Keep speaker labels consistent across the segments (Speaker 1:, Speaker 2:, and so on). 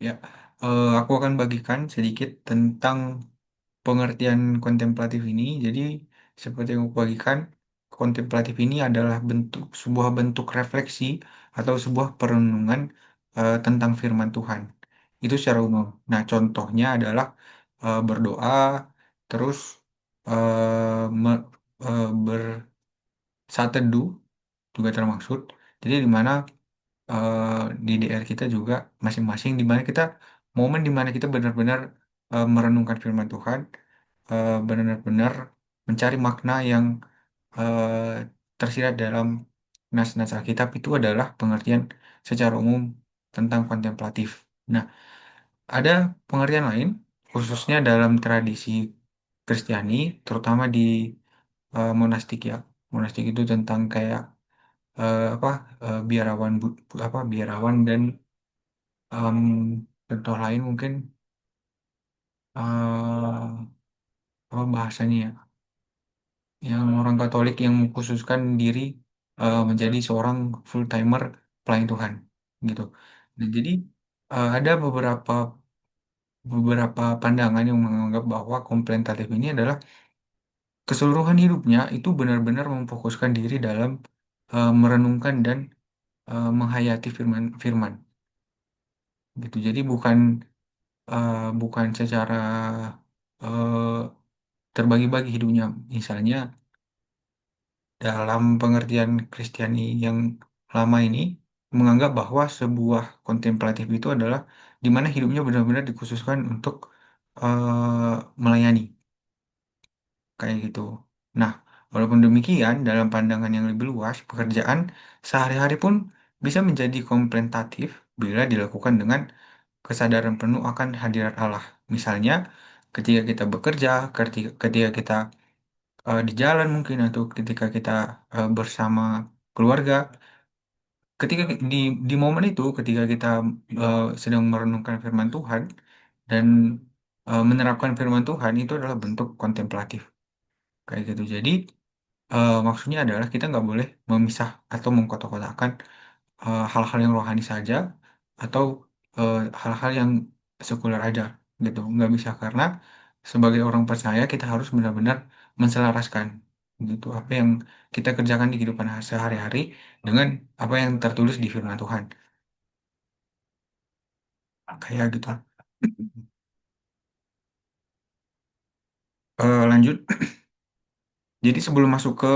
Speaker 1: Ya, aku akan bagikan sedikit tentang pengertian kontemplatif ini. Jadi, seperti yang aku bagikan, kontemplatif ini adalah sebuah bentuk refleksi atau sebuah perenungan tentang firman Tuhan. Itu secara umum. Nah, contohnya adalah berdoa, terus eh, me- saat teduh juga termaksud. Jadi, di mana eh, di DR kita juga masing-masing di mana kita momen di mana kita benar-benar merenungkan firman Tuhan, benar-benar mencari makna yang eh, tersirat dalam nas-nas Alkitab itu adalah pengertian secara umum tentang kontemplatif. Nah, ada pengertian lain khususnya dalam tradisi Kristiani, terutama di monastik ya. Monastik itu tentang kayak apa biarawan dan em, contoh lain mungkin apa bahasanya ya, yang orang Katolik yang mengkhususkan diri menjadi seorang full timer pelayan Tuhan gitu. Nah, jadi ada beberapa pandangan yang menganggap bahwa kontemplatif ini adalah keseluruhan hidupnya itu benar-benar memfokuskan diri dalam merenungkan dan menghayati firman gitu. Jadi bukan secara eh, terbagi-bagi hidupnya. Misalnya dalam pengertian Kristiani yang lama ini menganggap bahwa sebuah kontemplatif itu adalah di mana hidupnya benar-benar dikhususkan untuk melayani kayak gitu. Nah, walaupun demikian dalam pandangan yang lebih luas, pekerjaan sehari-hari pun bisa menjadi kontemplatif bila dilakukan dengan kesadaran penuh akan hadirat Allah. Misalnya ketika kita bekerja, ketika kita di jalan mungkin atau ketika kita bersama keluarga, ketika di momen itu ketika kita sedang merenungkan firman Tuhan dan menerapkan firman Tuhan itu adalah bentuk kontemplatif kayak gitu. Jadi maksudnya adalah kita nggak boleh memisah atau mengkotak-kotakan hal-hal yang rohani saja atau hal-hal yang sekuler aja gitu, nggak bisa karena sebagai orang percaya kita harus benar-benar menselaraskan gitu apa yang kita kerjakan di kehidupan sehari-hari dengan apa yang tertulis di firman Tuhan kayak gitu. Lanjut. Jadi sebelum masuk ke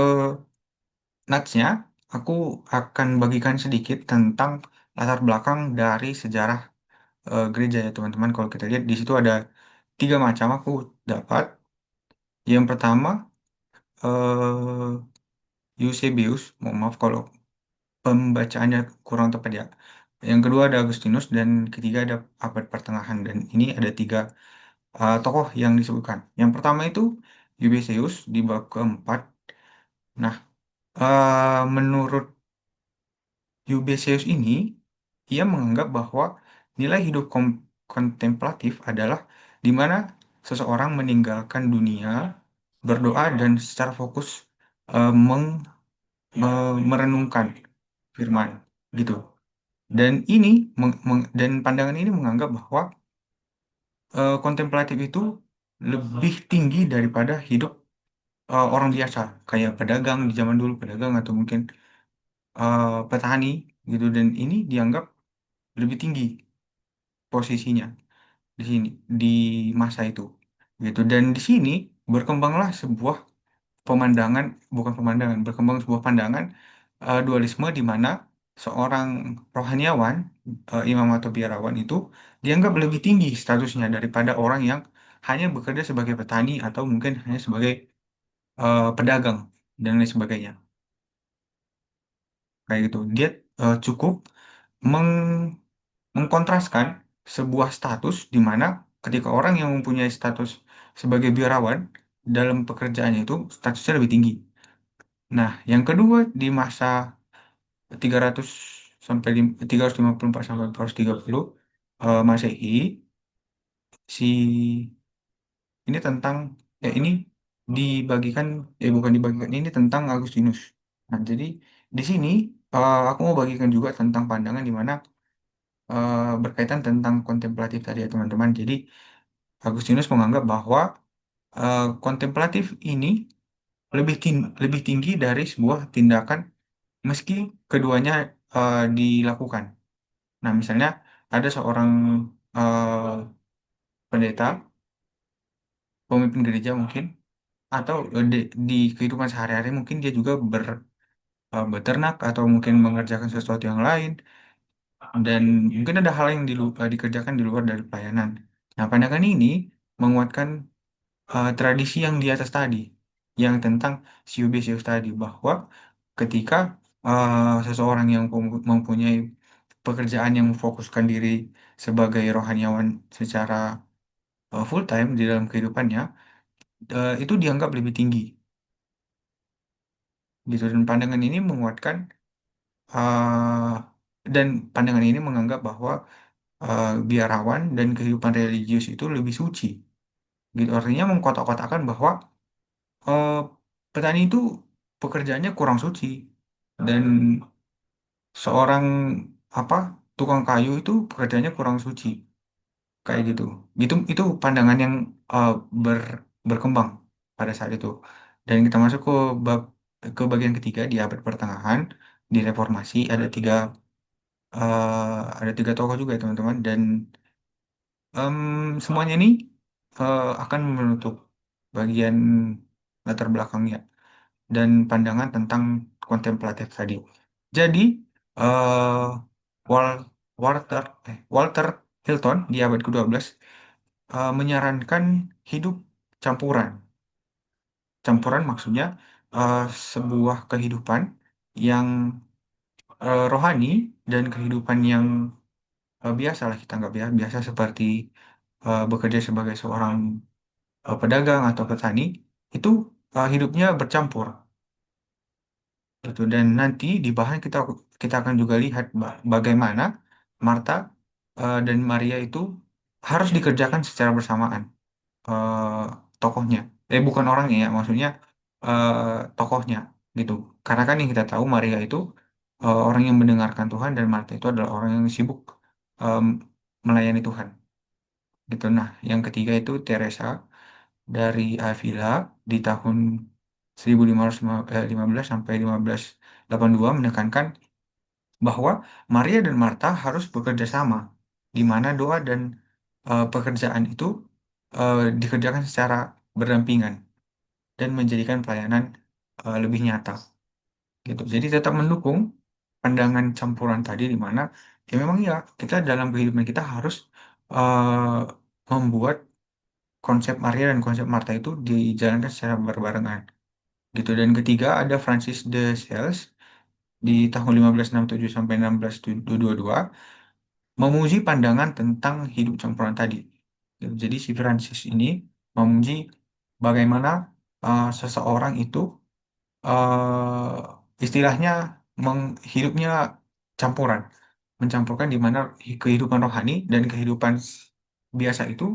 Speaker 1: nutsnya, aku akan bagikan sedikit tentang latar belakang dari sejarah gereja ya teman-teman. Kalau kita lihat di situ ada tiga macam aku dapat. Yang pertama eh Eusebius, mohon maaf kalau pembacaannya kurang tepat ya. Yang kedua ada Agustinus dan ketiga ada abad pertengahan dan ini ada tiga tokoh yang disebutkan. Yang pertama itu Eusebius di bab keempat. Nah, menurut Eusebius ini, ia menganggap bahwa nilai hidup kontemplatif adalah di mana seseorang meninggalkan dunia, berdoa dan secara fokus merenungkan firman gitu. Dan dan pandangan ini menganggap bahwa kontemplatif itu lebih tinggi daripada hidup orang biasa, kayak pedagang di zaman dulu, pedagang atau mungkin petani gitu. Dan ini dianggap lebih tinggi posisinya di sini di masa itu gitu. Dan di sini berkembanglah sebuah pemandangan, bukan pemandangan, berkembang sebuah pandangan dualisme di mana seorang rohaniawan, imam atau biarawan itu dianggap lebih tinggi statusnya daripada orang yang hanya bekerja sebagai petani atau mungkin hanya sebagai pedagang dan lain sebagainya. Kayak gitu. Dia cukup meng- mengkontraskan sebuah status di mana ketika orang yang mempunyai status sebagai biarawan dalam pekerjaannya itu statusnya lebih tinggi. Nah, yang kedua di masa 300 354 sampai 430 Masehi, si ini tentang ini dibagikan, bukan dibagikan, ini tentang Agustinus. Nah, jadi di sini aku mau bagikan juga tentang pandangan di mana berkaitan tentang kontemplatif tadi ya teman-teman. Jadi Agustinus menganggap bahwa kontemplatif ini lebih tinggi dari sebuah tindakan meski keduanya dilakukan. Nah, misalnya ada seorang eh, pendeta, pemimpin gereja mungkin, atau di kehidupan sehari-hari mungkin dia juga beternak atau mungkin mengerjakan sesuatu yang lain, dan mungkin ada hal yang dikerjakan di luar dari pelayanan. Nah, pandangan ini menguatkan tradisi yang di atas tadi, yang tentang Siubesius tadi, bahwa ketika seseorang yang mempunyai pekerjaan yang memfokuskan diri sebagai rohaniawan secara full time di dalam kehidupannya, itu dianggap lebih tinggi, gitu. Dan pandangan ini menguatkan eh, dan pandangan ini menganggap bahwa biarawan dan kehidupan religius itu lebih suci, gitu. Artinya mengkotak-kotakan bahwa eh, petani itu pekerjaannya kurang suci, dan seorang apa tukang kayu itu pekerjaannya kurang suci, kayak gitu. Itu pandangan yang uh, ber, berkembang pada saat itu. Dan kita masuk ke bagian ketiga di abad pertengahan, di reformasi ada tiga tokoh juga ya teman-teman, dan semuanya ini akan menutup bagian latar belakangnya dan pandangan tentang kontemplatif tadi. Jadi, eh Walter Walter Hilton di abad ke-12 menyarankan hidup campuran. Campuran maksudnya eh, sebuah kehidupan yang rohani dan kehidupan yang biasa lah, kita nggak biasa, biasa seperti bekerja sebagai seorang pedagang atau petani, itu hidupnya bercampur, gitu. Dan nanti di bahan kita akan juga lihat bagaimana Marta dan Maria itu harus dikerjakan secara bersamaan, eh, tokohnya. Bukan orangnya ya, maksudnya tokohnya, gitu. Karena kan yang kita tahu Maria itu orang yang mendengarkan Tuhan, dan Marta itu adalah orang yang sibuk em, melayani Tuhan, gitu. Nah, yang ketiga itu Teresa dari Avila di tahun 1515 sampai 1582 menekankan bahwa Maria dan Marta harus bekerja sama, di mana doa dan pekerjaan itu dikerjakan secara berdampingan dan menjadikan pelayanan lebih nyata, gitu. Jadi tetap mendukung pandangan campuran tadi, di mana ya memang ya kita dalam kehidupan kita harus eh, membuat konsep Maria dan konsep Marta itu dijalankan secara berbarengan, gitu. Dan ketiga ada Francis de Sales di tahun 1567 sampai 1622 memuji pandangan tentang hidup campuran tadi. Jadi si Francis ini memuji bagaimana seseorang itu istilahnya hidupnya campuran, mencampurkan di mana kehidupan rohani dan kehidupan biasa itu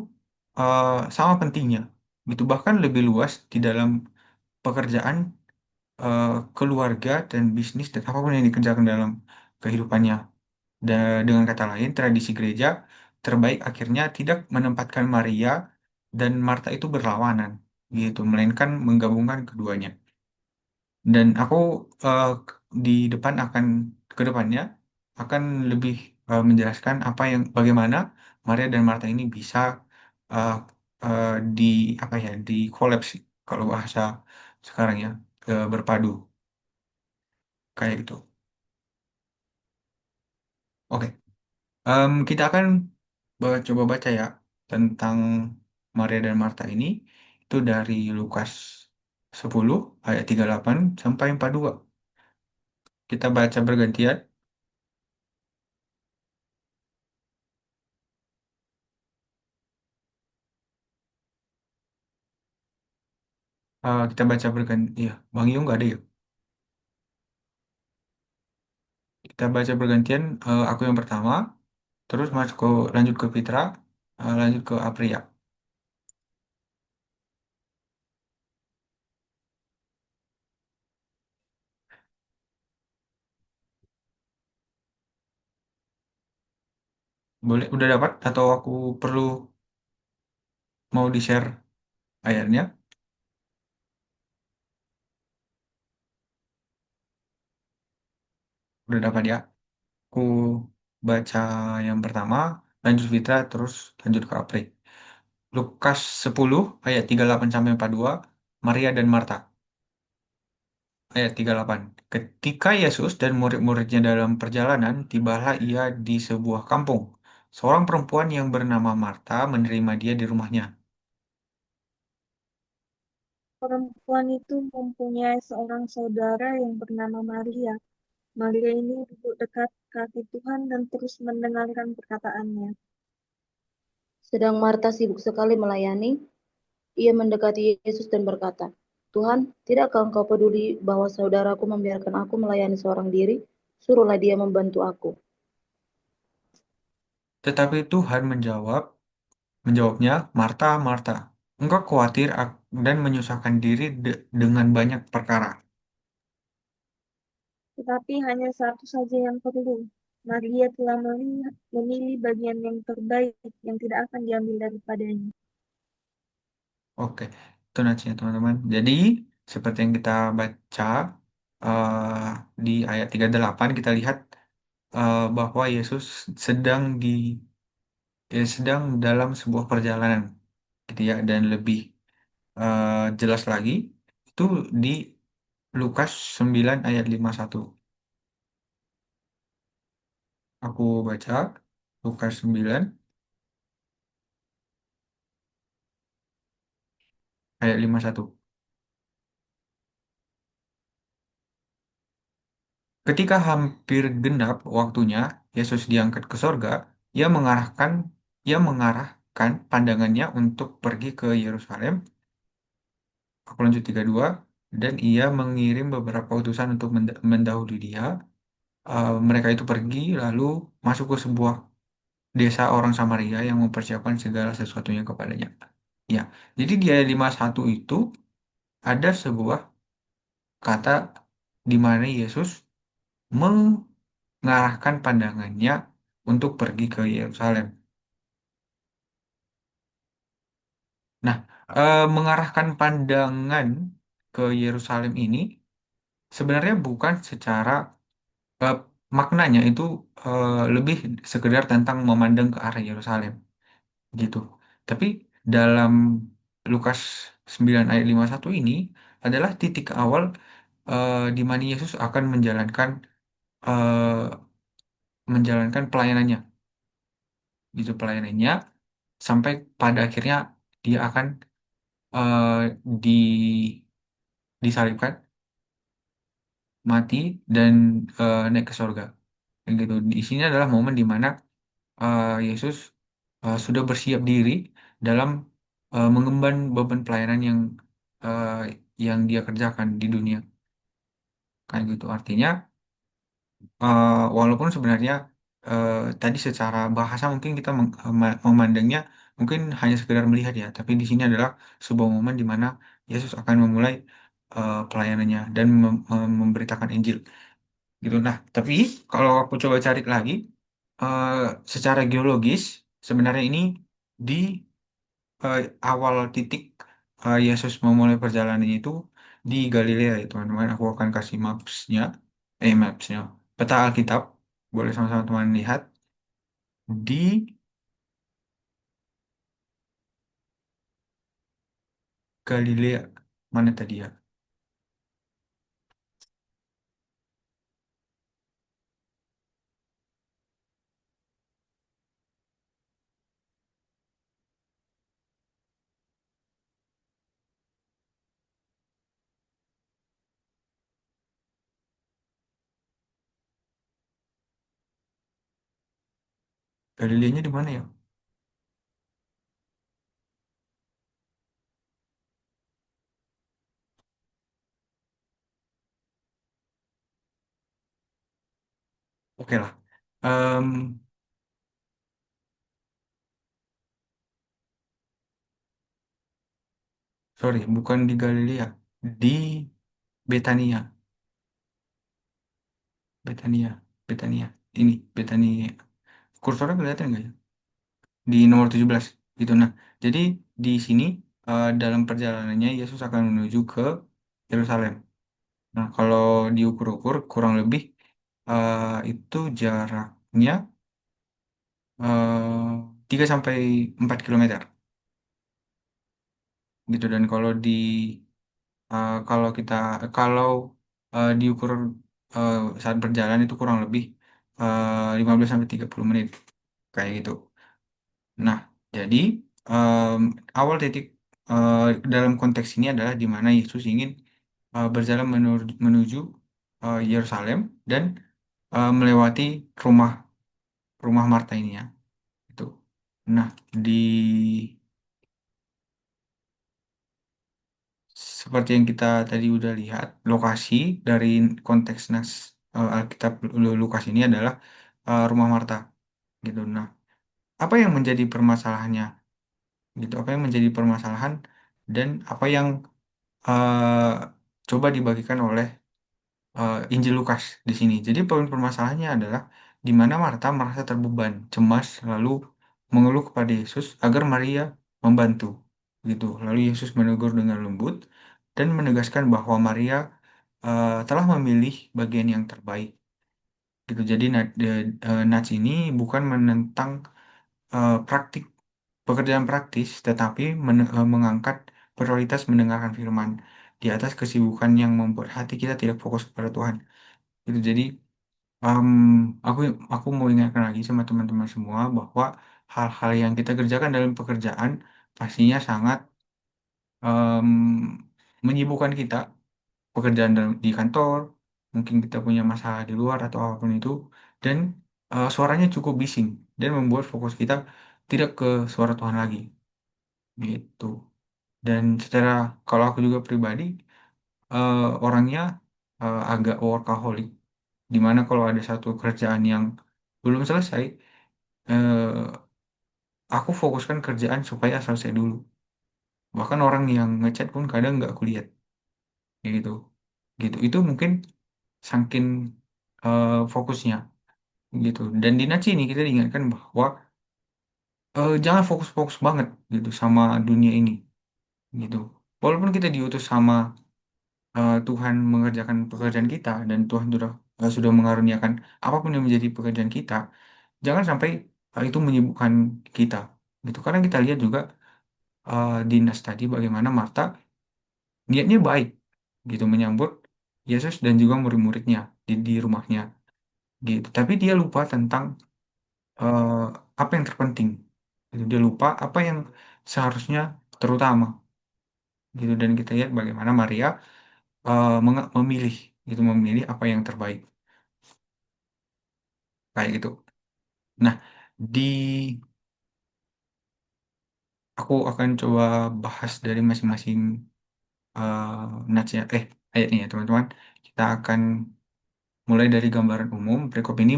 Speaker 1: sama pentingnya, gitu. Bahkan lebih luas di dalam pekerjaan, eh, keluarga dan bisnis dan apapun yang dikerjakan dalam kehidupannya. Dengan kata lain, tradisi gereja terbaik akhirnya tidak menempatkan Maria dan Marta itu berlawanan, gitu, melainkan menggabungkan keduanya. Dan aku di depan akan ke depannya akan lebih menjelaskan bagaimana Maria dan Marta ini bisa uh, uh, di apa ya di kolaps kalau bahasa sekarang ya, berpadu kayak gitu. Oke. Kita akan coba baca ya tentang Maria dan Marta ini, itu dari Lukas 10 ayat 38 sampai 42. Kita baca bergantian. Kita baca bergantian. Iya, Bang Yung nggak ada ya? Kita baca bergantian. Aku yang pertama, terus lanjut ke Fitra, lanjut ke Apria. Boleh, udah dapat atau aku perlu mau di-share ayatnya? Udah dapat ya? Aku baca yang pertama, lanjut Fitra, terus lanjut ke Apri. Lukas 10 ayat 38 sampai 42, Maria dan Marta. Ayat 38. Ketika Yesus dan murid-muridnya dalam perjalanan, tibalah ia di sebuah kampung. Seorang perempuan yang bernama Marta menerima dia di rumahnya.
Speaker 2: Perempuan itu mempunyai seorang saudara yang bernama Maria. Maria ini duduk dekat kaki Tuhan dan terus mendengarkan perkataannya.
Speaker 3: Sedang Marta sibuk sekali melayani, ia mendekati Yesus dan berkata, Tuhan, tidakkah engkau peduli bahwa saudaraku membiarkan aku melayani seorang diri? Suruhlah dia membantu aku.
Speaker 1: Tetapi Tuhan menjawabnya, Marta, Marta, engkau khawatir dan menyusahkan diri dengan banyak perkara.
Speaker 2: Tetapi hanya satu saja yang perlu. Maria telah memilih bagian yang terbaik yang tidak akan diambil daripadanya.
Speaker 1: Oke, itu nasinya teman-teman. Jadi, seperti yang kita baca di ayat 38, kita lihat bahwa Yesus sedang sedang dalam sebuah perjalanan, gitu ya. Dan lebih jelas lagi, itu di Lukas 9 ayat 51. Aku baca Lukas 9 ayat 51. Ketika hampir genap waktunya, Yesus diangkat ke sorga, ia mengarahkan ia mengarahkan pandangannya untuk pergi ke Yerusalem. Aku lanjut 32. Dan ia mengirim beberapa utusan untuk mendahului dia. Mereka itu pergi lalu masuk ke sebuah desa orang Samaria yang mempersiapkan segala sesuatunya kepadanya. Ya, jadi di ayat 51 itu ada sebuah kata di mana Yesus mengarahkan pandangannya untuk pergi ke Yerusalem. Nah, mengarahkan pandangan ke Yerusalem ini sebenarnya bukan secara eh, maknanya itu lebih sekedar tentang memandang ke arah Yerusalem gitu. Tapi dalam Lukas 9 ayat 51 ini adalah titik awal di mana Yesus akan eh, menjalankan pelayanannya gitu pelayanannya sampai pada akhirnya dia akan eh, di disalibkan, mati dan naik ke surga. Kayak gitu. Di sini adalah momen di mana Yesus sudah bersiap diri dalam mengemban beban pelayanan eh, yang dia kerjakan di dunia. Kayak gitu. Artinya walaupun sebenarnya tadi secara bahasa mungkin kita memandangnya mungkin hanya sekedar melihat ya, tapi di sini adalah sebuah momen di mana Yesus akan memulai pelayanannya dan memberitakan Injil gitu. Nah, tapi kalau aku coba cari lagi eh, secara geologis sebenarnya ini di awal titik Yesus memulai perjalanannya itu di Galilea ya teman-teman. Aku akan kasih mapsnya, peta Alkitab. Boleh sama-sama teman lihat di Galilea mana tadi ya? Galileanya di mana ya? Oke lah. Em, sorry, bukan di Galilea, di Betania, Betania, Betania. Ini Betania. kursornya kelihatan nggak ya? Di nomor 17 gitu. Nah, jadi di sini dalam perjalanannya Yesus akan menuju ke Yerusalem. Nah, kalau diukur-ukur kurang lebih itu jaraknya 3 sampai 4 kilometer gitu. Dan kalau kita kalau diukur saat berjalan itu kurang lebih 15 sampai 30 menit kayak gitu. Nah, jadi em, awal titik eh, dalam konteks ini adalah di mana Yesus ingin berjalan menuju Yerusalem dan melewati rumah rumah Marta ini ya. Itu. Nah, di seperti yang kita tadi udah lihat, lokasi dari konteks nas Alkitab Lukas ini adalah rumah Marta gitu. Nah, apa yang menjadi permasalahannya gitu? Apa yang menjadi permasalahan dan apa yang eh, coba dibagikan oleh Injil Lukas di sini. Jadi poin permasalahannya adalah di mana Marta merasa terbeban, cemas, lalu mengeluh kepada Yesus agar Maria membantu. Gitu. Lalu Yesus menegur dengan lembut dan menegaskan bahwa Maria telah memilih bagian yang terbaik. Gitu. Jadi Nats ini bukan menentang praktik pekerjaan praktis, tetapi mengangkat prioritas mendengarkan firman di atas kesibukan yang membuat hati kita tidak fokus kepada Tuhan. Gitu. Jadi em, aku aku mau ingatkan lagi sama teman-teman semua bahwa hal-hal yang kita kerjakan dalam pekerjaan pastinya sangat em, menyibukkan kita. Pekerjaan di kantor, mungkin kita punya masalah di luar atau apapun itu, dan suaranya cukup bising dan membuat fokus kita tidak ke suara Tuhan lagi. Gitu. Dan secara kalau aku juga pribadi orangnya agak workaholic, di mana kalau ada satu kerjaan yang belum selesai, eh, aku fokuskan kerjaan supaya selesai dulu. Bahkan orang yang ngechat pun kadang nggak aku lihat, kayak gitu. Gitu. Itu mungkin saking fokusnya, gitu. Dan di Naci ini kita diingatkan bahwa jangan fokus-fokus banget gitu sama dunia ini, gitu. Walaupun kita diutus sama Tuhan mengerjakan pekerjaan kita dan Tuhan sudah mengaruniakan apapun yang menjadi pekerjaan kita, jangan sampai hal itu menyibukkan kita, gitu. Karena kita lihat juga di Nas tadi bagaimana Marta niatnya baik, gitu, menyambut Yesus dan juga murid-muridnya di rumahnya, gitu. Tapi dia lupa tentang eh, apa yang terpenting, gitu. Dia lupa apa yang seharusnya terutama, gitu. Dan kita lihat bagaimana Maria memilih, gitu, memilih apa yang terbaik, kayak gitu. Nah, di aku akan coba bahas dari masing-masing natsnya, ayatnya ya teman-teman. Kita akan mulai dari gambaran umum. Perikop ini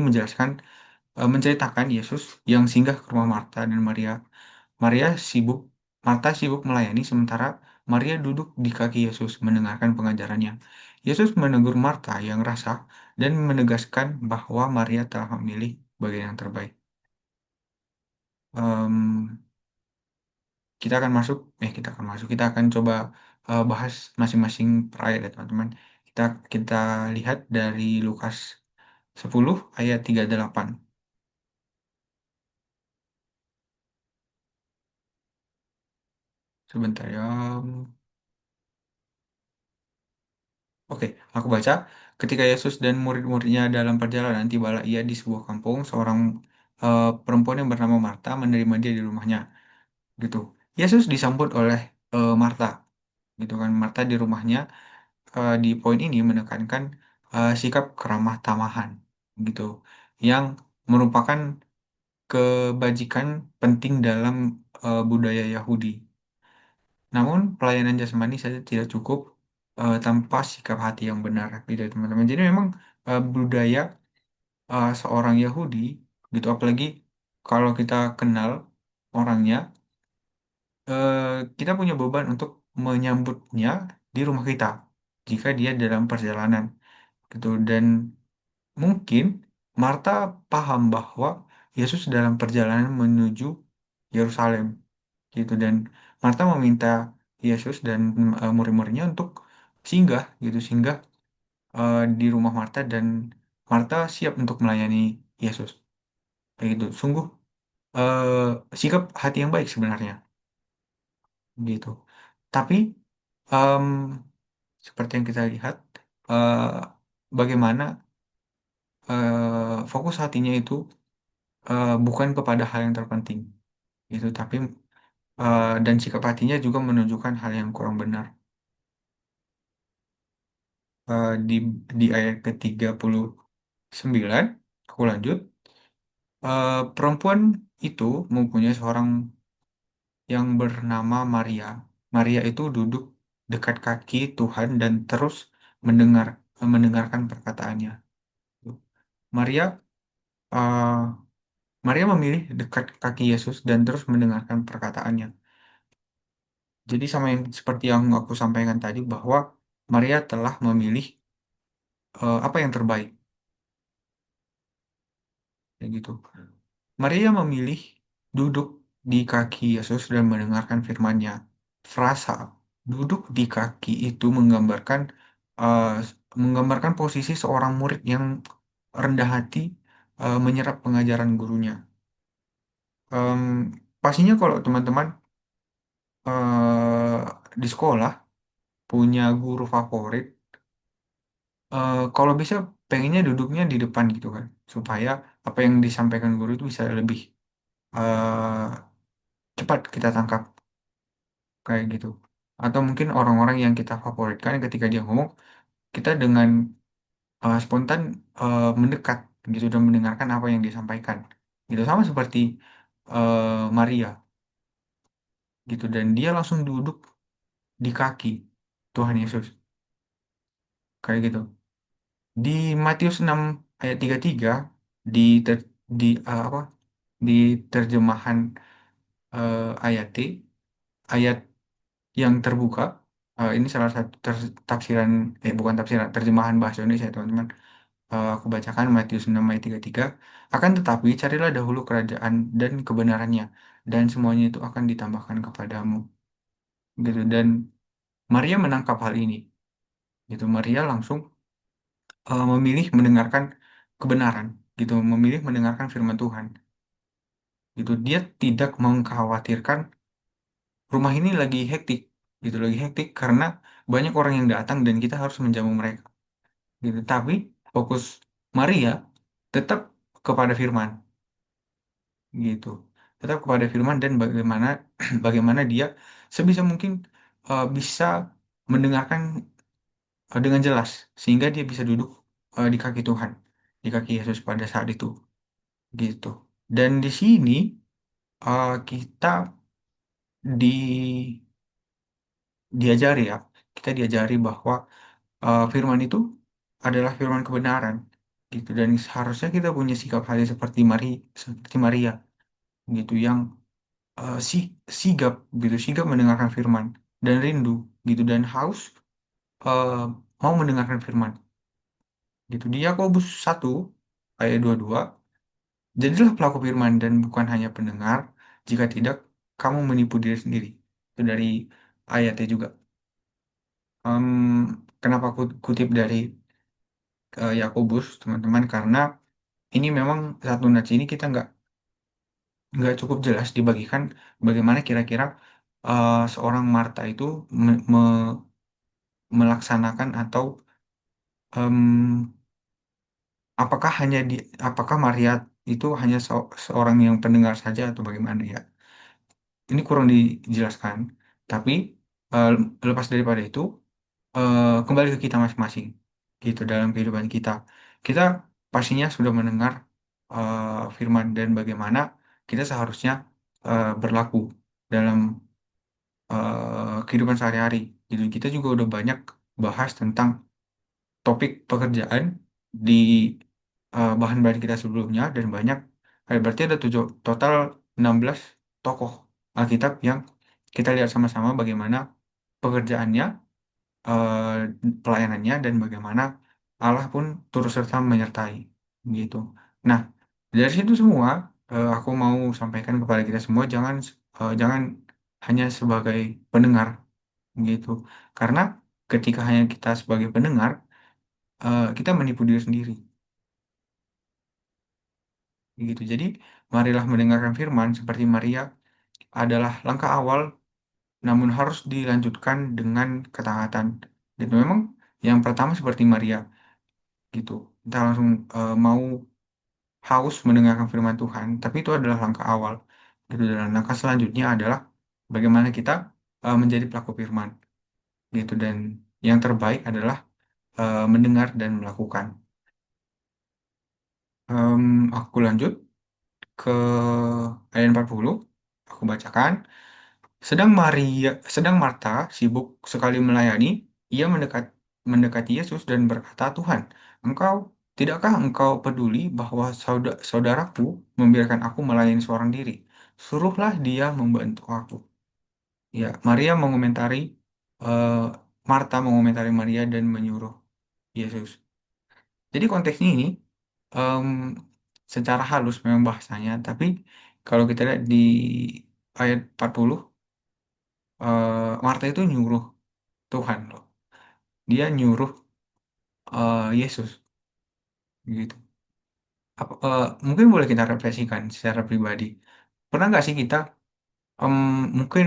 Speaker 1: menceritakan Yesus yang singgah ke rumah Marta dan Maria. Maria sibuk, Marta sibuk melayani sementara Maria duduk di kaki Yesus mendengarkan pengajarannya. Yesus menegur Marta yang rasah dan menegaskan bahwa Maria telah memilih bagian yang terbaik. Em, kita akan coba bahas masing-masing per ayat ya teman-teman. Kita kita lihat dari Lukas 10 ayat 38. Sebentar ya. Oke, aku baca. Ketika Yesus dan murid-muridnya dalam perjalanan, tibalah ia di sebuah kampung. Seorang perempuan yang bernama Marta menerima dia di rumahnya. Gitu. Yesus disambut oleh Marta. Gitu kan, Marta di rumahnya di poin ini menekankan sikap keramah tamahan. Gitu. Yang merupakan kebajikan penting dalam budaya Yahudi. Namun pelayanan jasmani saja tidak cukup tanpa sikap hati yang benar, gitu ya, teman-teman. Jadi memang budaya seorang Yahudi, gitu, apalagi kalau kita kenal orangnya, eh, kita punya beban untuk menyambutnya di rumah kita jika dia dalam perjalanan, gitu. Dan mungkin Marta paham bahwa Yesus dalam perjalanan menuju Yerusalem gitu, dan Marta meminta Yesus dan murid-muridnya untuk singgah gitu, singgah di rumah Marta, dan Marta siap untuk melayani Yesus kayak gitu. Sungguh sikap hati yang baik sebenarnya gitu. Tapi em, seperti yang kita lihat, eh, bagaimana fokus hatinya itu bukan kepada hal yang terpenting gitu, tapi dan sikap hatinya juga menunjukkan hal yang kurang benar. Di ayat ke-39, aku lanjut. Perempuan itu mempunyai seorang yang bernama Maria. Maria itu duduk dekat kaki Tuhan dan terus mendengarkan perkataannya. Maria eh, Maria memilih dekat kaki Yesus dan terus mendengarkan perkataannya. Jadi sama yang seperti yang aku sampaikan tadi, bahwa Maria telah memilih apa yang terbaik, kayak gitu. Maria memilih duduk di kaki Yesus dan mendengarkan firman-Nya. Frasa duduk di kaki itu eh, menggambarkan posisi seorang murid yang rendah hati, menyerap pengajaran gurunya. Em, Pastinya kalau teman-teman eh, di sekolah punya guru favorit, kalau bisa pengennya duduknya di depan gitu kan, supaya apa yang disampaikan guru itu bisa lebih eh, cepat kita tangkap kayak gitu. Atau mungkin orang-orang yang kita favoritkan ketika dia ngomong, kita dengan spontan mendekat gitu dan mendengarkan apa yang disampaikan. Gitu sama seperti Maria gitu, dan dia langsung duduk di kaki Tuhan Yesus kayak gitu. Di Matius 6 ayat 33, di di apa, di terjemahan ayat T, ayat yang terbuka, ini salah satu tafsiran, bukan tafsiran, terjemahan bahasa Indonesia teman-teman. Aku bacakan Matius 6 ayat 33. Akan tetapi carilah dahulu kerajaan dan kebenarannya, dan semuanya itu akan ditambahkan kepadamu gitu. Dan Maria menangkap hal ini gitu. Maria langsung memilih mendengarkan kebenaran gitu, memilih mendengarkan firman Tuhan gitu. Dia tidak mengkhawatirkan rumah ini lagi hektik gitu, lagi hektik karena banyak orang yang datang dan kita harus menjamu mereka gitu. Tapi fokus Maria tetap kepada firman gitu, tetap kepada firman, dan bagaimana bagaimana dia sebisa mungkin bisa mendengarkan dengan jelas sehingga dia bisa duduk di kaki Tuhan, di kaki Yesus pada saat itu gitu. Dan di sini kita di diajari ya, kita diajari bahwa firman itu adalah firman kebenaran gitu, dan seharusnya kita punya sikap hati seperti Maria gitu, yang si sigap gitu, sigap mendengarkan firman dan rindu gitu, dan haus eh, mau mendengarkan firman gitu. Di Yakobus 1 ayat 22, jadilah pelaku firman dan bukan hanya pendengar, jika tidak kamu menipu diri sendiri. Itu dari ayatnya juga. Em, Kenapa aku kutip dari Yakobus, teman-teman? Karena ini memang satu nats ini kita nggak cukup jelas dibagikan bagaimana kira-kira seorang Marta itu melaksanakan, atau em, apakah apakah Maria itu hanya seorang yang pendengar saja atau bagaimana ya? Ini kurang dijelaskan. Tapi eh, lepas daripada itu, kembali ke kita masing-masing gitu. Dalam kehidupan kita, kita pastinya sudah mendengar firman dan bagaimana kita seharusnya berlaku dalam kehidupan sehari-hari gitu. Kita juga udah banyak bahas tentang topik pekerjaan di bahan bahan kita sebelumnya, dan banyak, berarti ada total 16 tokoh Alkitab yang kita lihat sama-sama bagaimana pekerjaannya, eh, pelayanannya, dan bagaimana Allah pun turut serta menyertai gitu. Nah, dari situ semua aku mau sampaikan kepada kita semua, jangan hanya sebagai pendengar gitu. Karena ketika hanya kita sebagai pendengar, kita menipu diri sendiri gitu. Jadi marilah mendengarkan firman seperti Maria adalah langkah awal, namun harus dilanjutkan dengan ketaatan. Dan memang yang pertama seperti Maria gitu. Kita langsung mau haus mendengarkan firman Tuhan, tapi itu adalah langkah awal. Gitu. Dan langkah selanjutnya adalah bagaimana kita menjadi pelaku firman gitu. Dan yang terbaik adalah mendengar dan melakukan. Aku lanjut ke ayat 40. Aku bacakan. Sedang Marta sibuk sekali melayani, ia mendekati Yesus dan berkata, Tuhan, tidakkah engkau peduli bahwa saudaraku membiarkan aku melayani seorang diri? Suruhlah dia membantu aku. Ya, eh, Marta mengomentari Maria dan menyuruh Yesus. Jadi konteksnya ini em, secara halus memang bahasanya, tapi kalau kita lihat di ayat 40, Marta itu nyuruh Tuhan loh. Dia nyuruh Yesus gitu. Mungkin boleh kita refleksikan secara pribadi. Pernah nggak sih kita em, mungkin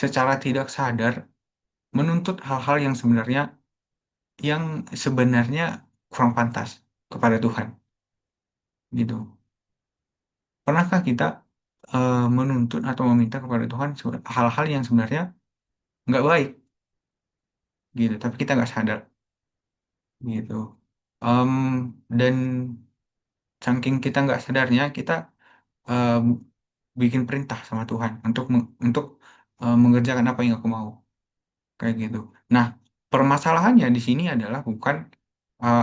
Speaker 1: secara tidak sadar menuntut hal-hal yang sebenarnya kurang pantas kepada Tuhan gitu. Pernahkah kita menuntut atau meminta kepada Tuhan hal-hal yang sebenarnya nggak baik gitu, tapi kita nggak sadar gitu. Em, dan saking kita nggak sadarnya, kita eh, bikin perintah sama Tuhan untuk mengerjakan apa yang aku mau kayak gitu. Nah, permasalahannya di sini adalah bukan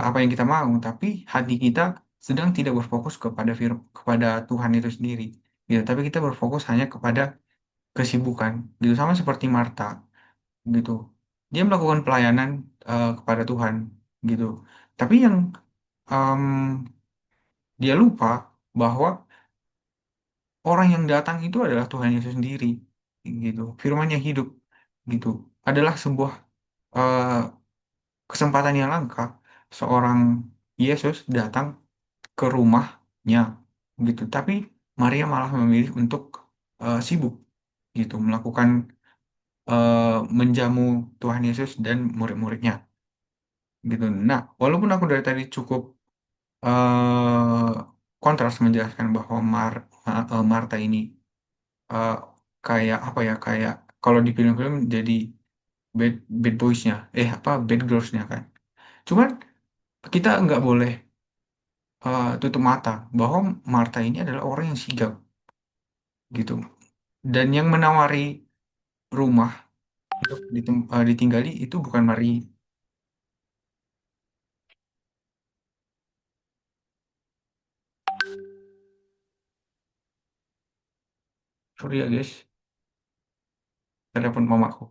Speaker 1: apa yang kita mau, tapi hati kita sedang tidak berfokus kepada Tuhan itu sendiri. Gitu. Tapi kita berfokus hanya kepada kesibukan. Gitu sama seperti Marta gitu. Dia melakukan pelayanan kepada Tuhan gitu. Tapi yang em, dia lupa bahwa orang yang datang itu adalah Tuhan Yesus sendiri gitu. Firman yang hidup gitu adalah sebuah eh, kesempatan yang langka seorang Yesus datang ke rumahnya gitu. Tapi Maria malah memilih untuk sibuk gitu melakukan menjamu Tuhan Yesus dan murid-muridnya gitu. Nah, walaupun aku dari tadi cukup eh, kontras menjelaskan bahwa Marta ini eh, kayak apa ya, kayak kalau di film-film jadi bad bad boysnya, bad girlsnya kan. Cuman kita nggak boleh tutup mata bahwa Marta ini adalah orang yang sigap gitu. Dan yang menawari rumah untuk ditinggali itu bukan Mari. Sorry ya guys, telepon mamaku.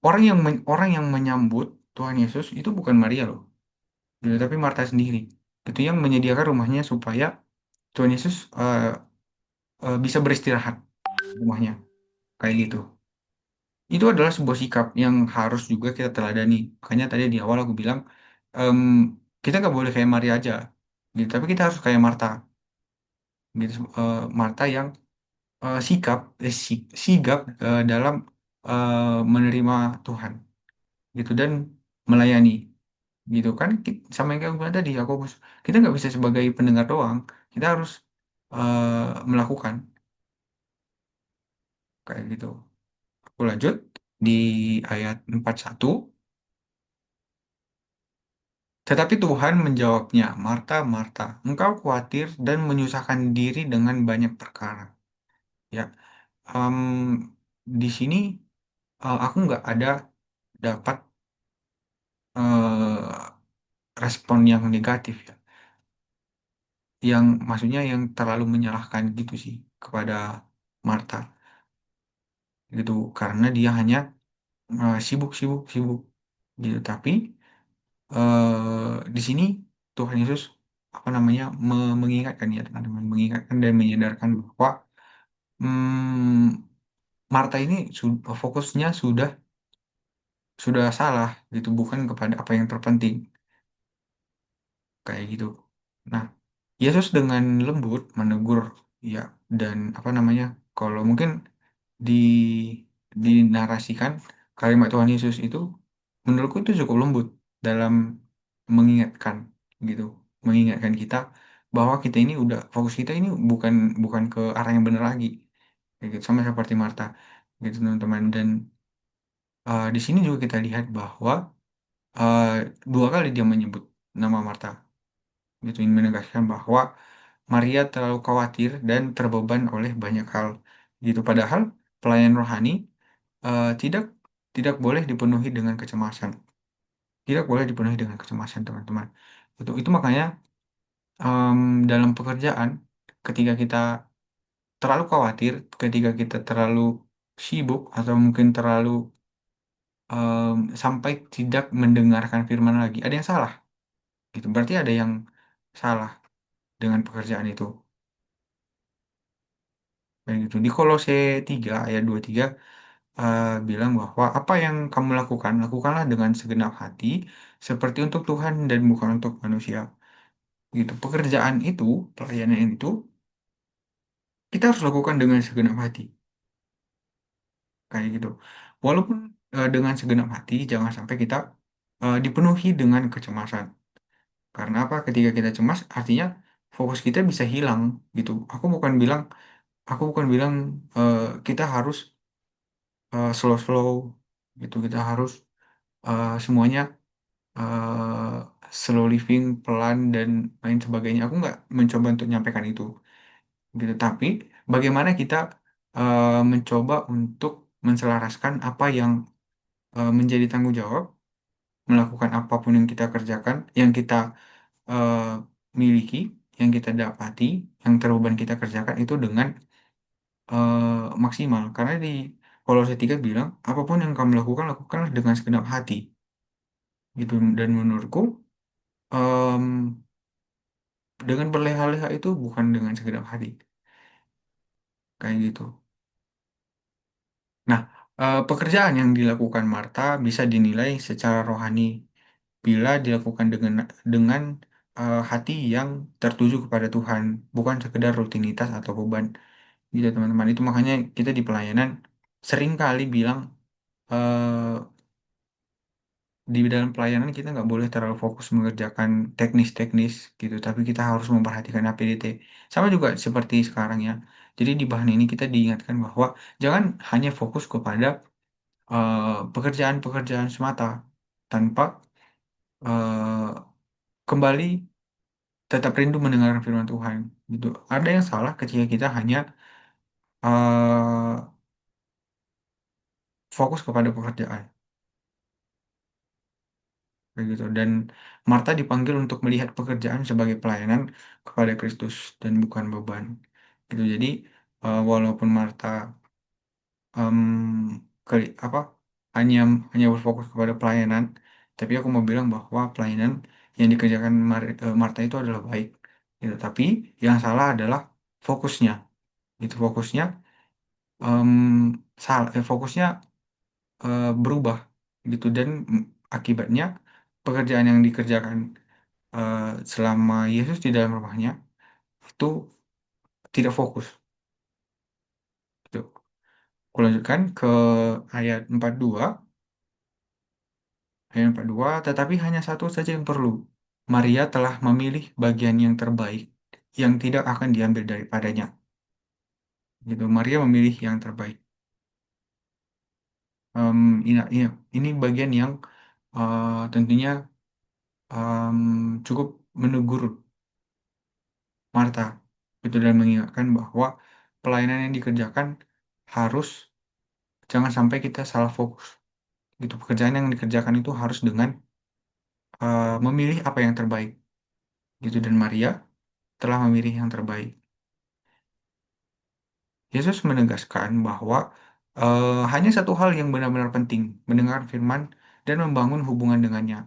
Speaker 1: Orang yang menyambut Tuhan Yesus itu bukan Maria loh, gitu, tapi Marta sendiri. Itu yang menyediakan rumahnya supaya Tuhan Yesus bisa beristirahat di rumahnya, kayak gitu. Itu adalah sebuah sikap yang harus juga kita teladani. Makanya tadi di awal aku bilang, em, kita nggak boleh kayak Maria aja, gitu. Tapi kita harus kayak Marta, gitu. Marta yang sigap dalam menerima Tuhan, gitu dan melayani, gitu kan. Sama yang kayak gue tadi, kita nggak bisa sebagai pendengar doang, kita harus melakukan kayak gitu. Aku lanjut di ayat 41. Tetapi Tuhan menjawabnya, Marta, Marta, engkau khawatir dan menyusahkan diri dengan banyak perkara. Ya, em, di sini aku nggak ada dapat respon yang negatif ya, yang maksudnya yang terlalu menyalahkan gitu sih kepada Marta gitu, karena dia hanya sibuk, sibuk, sibuk gitu. Tapi di sini Tuhan Yesus apa namanya mengingatkan ya teman-teman, mengingatkan dan menyadarkan bahwa Marta ini fokusnya sudah salah gitu, bukan kepada apa yang terpenting kayak gitu. Nah, Yesus dengan lembut menegur ya, dan apa namanya, kalau mungkin di dinarasikan kalimat Tuhan Yesus itu menurutku itu cukup lembut dalam mengingatkan gitu, mengingatkan kita bahwa kita ini udah fokus kita ini bukan bukan ke arah yang benar lagi kayak gitu, sama seperti Marta gitu teman-teman. Dan di sini juga kita lihat bahwa eh, dua kali dia menyebut nama Marta gitu, ini menegaskan bahwa Maria terlalu khawatir dan terbeban oleh banyak hal gitu. Padahal pelayan rohani tidak tidak boleh dipenuhi dengan kecemasan. Tidak boleh dipenuhi dengan kecemasan, teman-teman. Itu makanya em, dalam pekerjaan, ketika kita terlalu khawatir, ketika kita terlalu sibuk atau mungkin terlalu sampai tidak mendengarkan firman lagi, ada yang salah gitu. Berarti ada yang salah dengan pekerjaan itu. Kayak gitu. Di Kolose 3 ayat 23 bilang bahwa apa yang kamu lakukan, lakukanlah dengan segenap hati, seperti untuk Tuhan dan bukan untuk manusia. Gitu. Pekerjaan itu, pelayanan itu, kita harus lakukan dengan segenap hati. Kayak gitu. Walaupun dengan segenap hati, jangan sampai kita dipenuhi dengan kecemasan. Karena apa? Ketika kita cemas, artinya fokus kita bisa hilang. Gitu. Aku bukan bilang eh, kita harus slow-slow gitu, kita harus semuanya slow living, pelan dan lain sebagainya. Aku nggak mencoba untuk menyampaikan itu gitu, tapi bagaimana kita mencoba untuk menselaraskan apa yang menjadi tanggung jawab, melakukan apapun yang kita kerjakan, yang kita eh, miliki, yang kita dapati, yang terbeban kita kerjakan itu dengan maksimal. Karena di Kolose 3 bilang, apapun yang kamu lakukan, lakukanlah dengan segenap hati. Gitu. Dan menurutku, em, dengan berleha-leha itu bukan dengan segenap hati. Kayak gitu. Nah, pekerjaan yang dilakukan Marta bisa dinilai secara rohani bila dilakukan dengan hati yang tertuju kepada Tuhan, bukan sekedar rutinitas atau beban. Gitu, teman-teman. Itu makanya kita di pelayanan sering kali bilang eh, di dalam pelayanan kita nggak boleh terlalu fokus mengerjakan teknis-teknis gitu, tapi kita harus memperhatikan APDT. Sama juga seperti sekarang ya. Jadi di bahan ini kita diingatkan bahwa jangan hanya fokus kepada pekerjaan-pekerjaan semata tanpa eh, kembali tetap rindu mendengarkan firman Tuhan gitu. Ada yang salah ketika kita hanya eh, fokus kepada pekerjaan kayak gitu. Dan Marta dipanggil untuk melihat pekerjaan sebagai pelayanan kepada Kristus dan bukan beban gitu. Jadi walaupun Marta em, apa hanya hanya berfokus kepada pelayanan, tapi aku mau bilang bahwa pelayanan yang dikerjakan Marta itu adalah baik gitu. Tapi yang salah adalah fokusnya gitu. Fokusnya fokusnya berubah gitu, dan akibatnya pekerjaan yang dikerjakan eh, selama Yesus di dalam rumahnya itu tidak fokus gitu. Aku lanjutkan ke ayat 42. Ayat 42, tetapi hanya satu saja yang perlu. Maria telah memilih bagian yang terbaik yang tidak akan diambil daripadanya. Gitu. Maria memilih yang terbaik. Em, ini bagian yang tentunya cukup menegur Marta itu, dan mengingatkan bahwa pelayanan yang dikerjakan harus jangan sampai kita salah fokus gitu. Pekerjaan yang dikerjakan itu harus dengan memilih apa yang terbaik gitu, dan Maria telah memilih yang terbaik. Yesus menegaskan bahwa hanya satu hal yang benar-benar penting, mendengar firman dan membangun hubungan dengannya.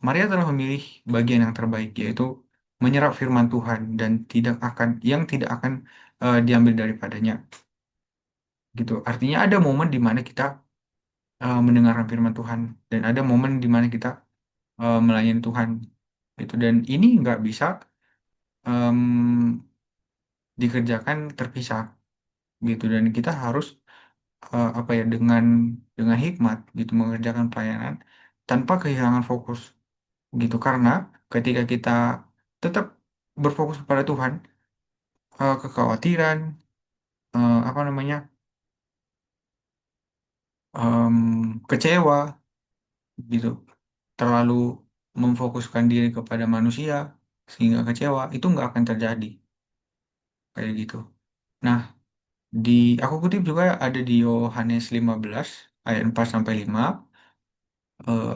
Speaker 1: Maria telah memilih bagian yang terbaik, yaitu menyerap firman Tuhan dan tidak akan diambil daripadanya gitu. Artinya ada momen di mana kita mendengarkan firman Tuhan dan ada momen di mana kita melayani Tuhan gitu, dan ini nggak bisa em, dikerjakan terpisah gitu, dan kita harus apa ya, dengan hikmat gitu mengerjakan pelayanan tanpa kehilangan fokus gitu, karena ketika kita tetap berfokus pada Tuhan, kekhawatiran, apa namanya, kecewa gitu, terlalu memfokuskan diri kepada manusia sehingga kecewa, itu nggak akan terjadi kayak gitu. Nah, di aku kutip juga ada di Yohanes 15 ayat 4 sampai 5.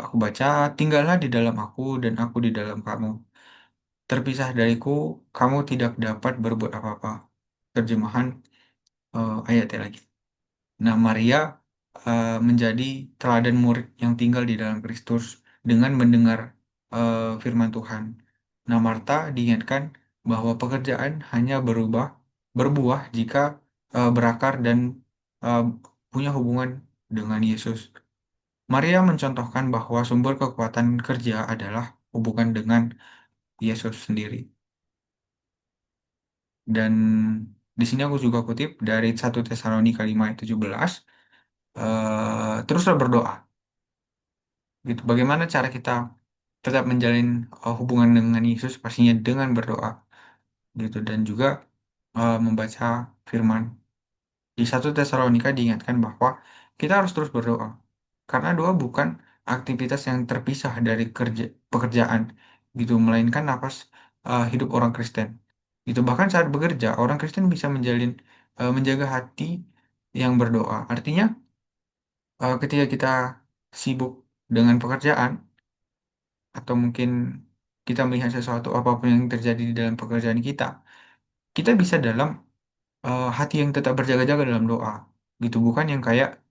Speaker 1: Aku baca, tinggallah di dalam aku dan aku di dalam kamu. Terpisah dariku, kamu tidak dapat berbuat apa-apa. Terjemahan ayatnya lagi. Nah, Maria menjadi teladan murid yang tinggal di dalam Kristus dengan mendengar firman Tuhan. Nah, Marta diingatkan bahwa pekerjaan hanya berbuah jika berakar dan eh, punya hubungan dengan Yesus. Maria mencontohkan bahwa sumber kekuatan kerja adalah hubungan dengan Yesus sendiri. Dan di sini aku juga kutip dari 1 Tesalonika 5 ayat 17, teruslah berdoa. Gitu. Bagaimana cara kita tetap menjalin hubungan dengan Yesus? Pastinya dengan berdoa, gitu, dan juga membaca firman. Di 1 Tesalonika diingatkan bahwa kita harus terus berdoa, karena doa bukan aktivitas yang terpisah dari pekerjaan, gitu, melainkan napas hidup orang Kristen. Gitu. Bahkan saat bekerja, orang Kristen bisa menjaga hati yang berdoa. Artinya, ketika kita sibuk dengan pekerjaan, atau mungkin kita melihat sesuatu apapun yang terjadi di dalam pekerjaan kita, kita bisa dalam hati yang tetap berjaga-jaga dalam doa. Gitu, bukan yang kayak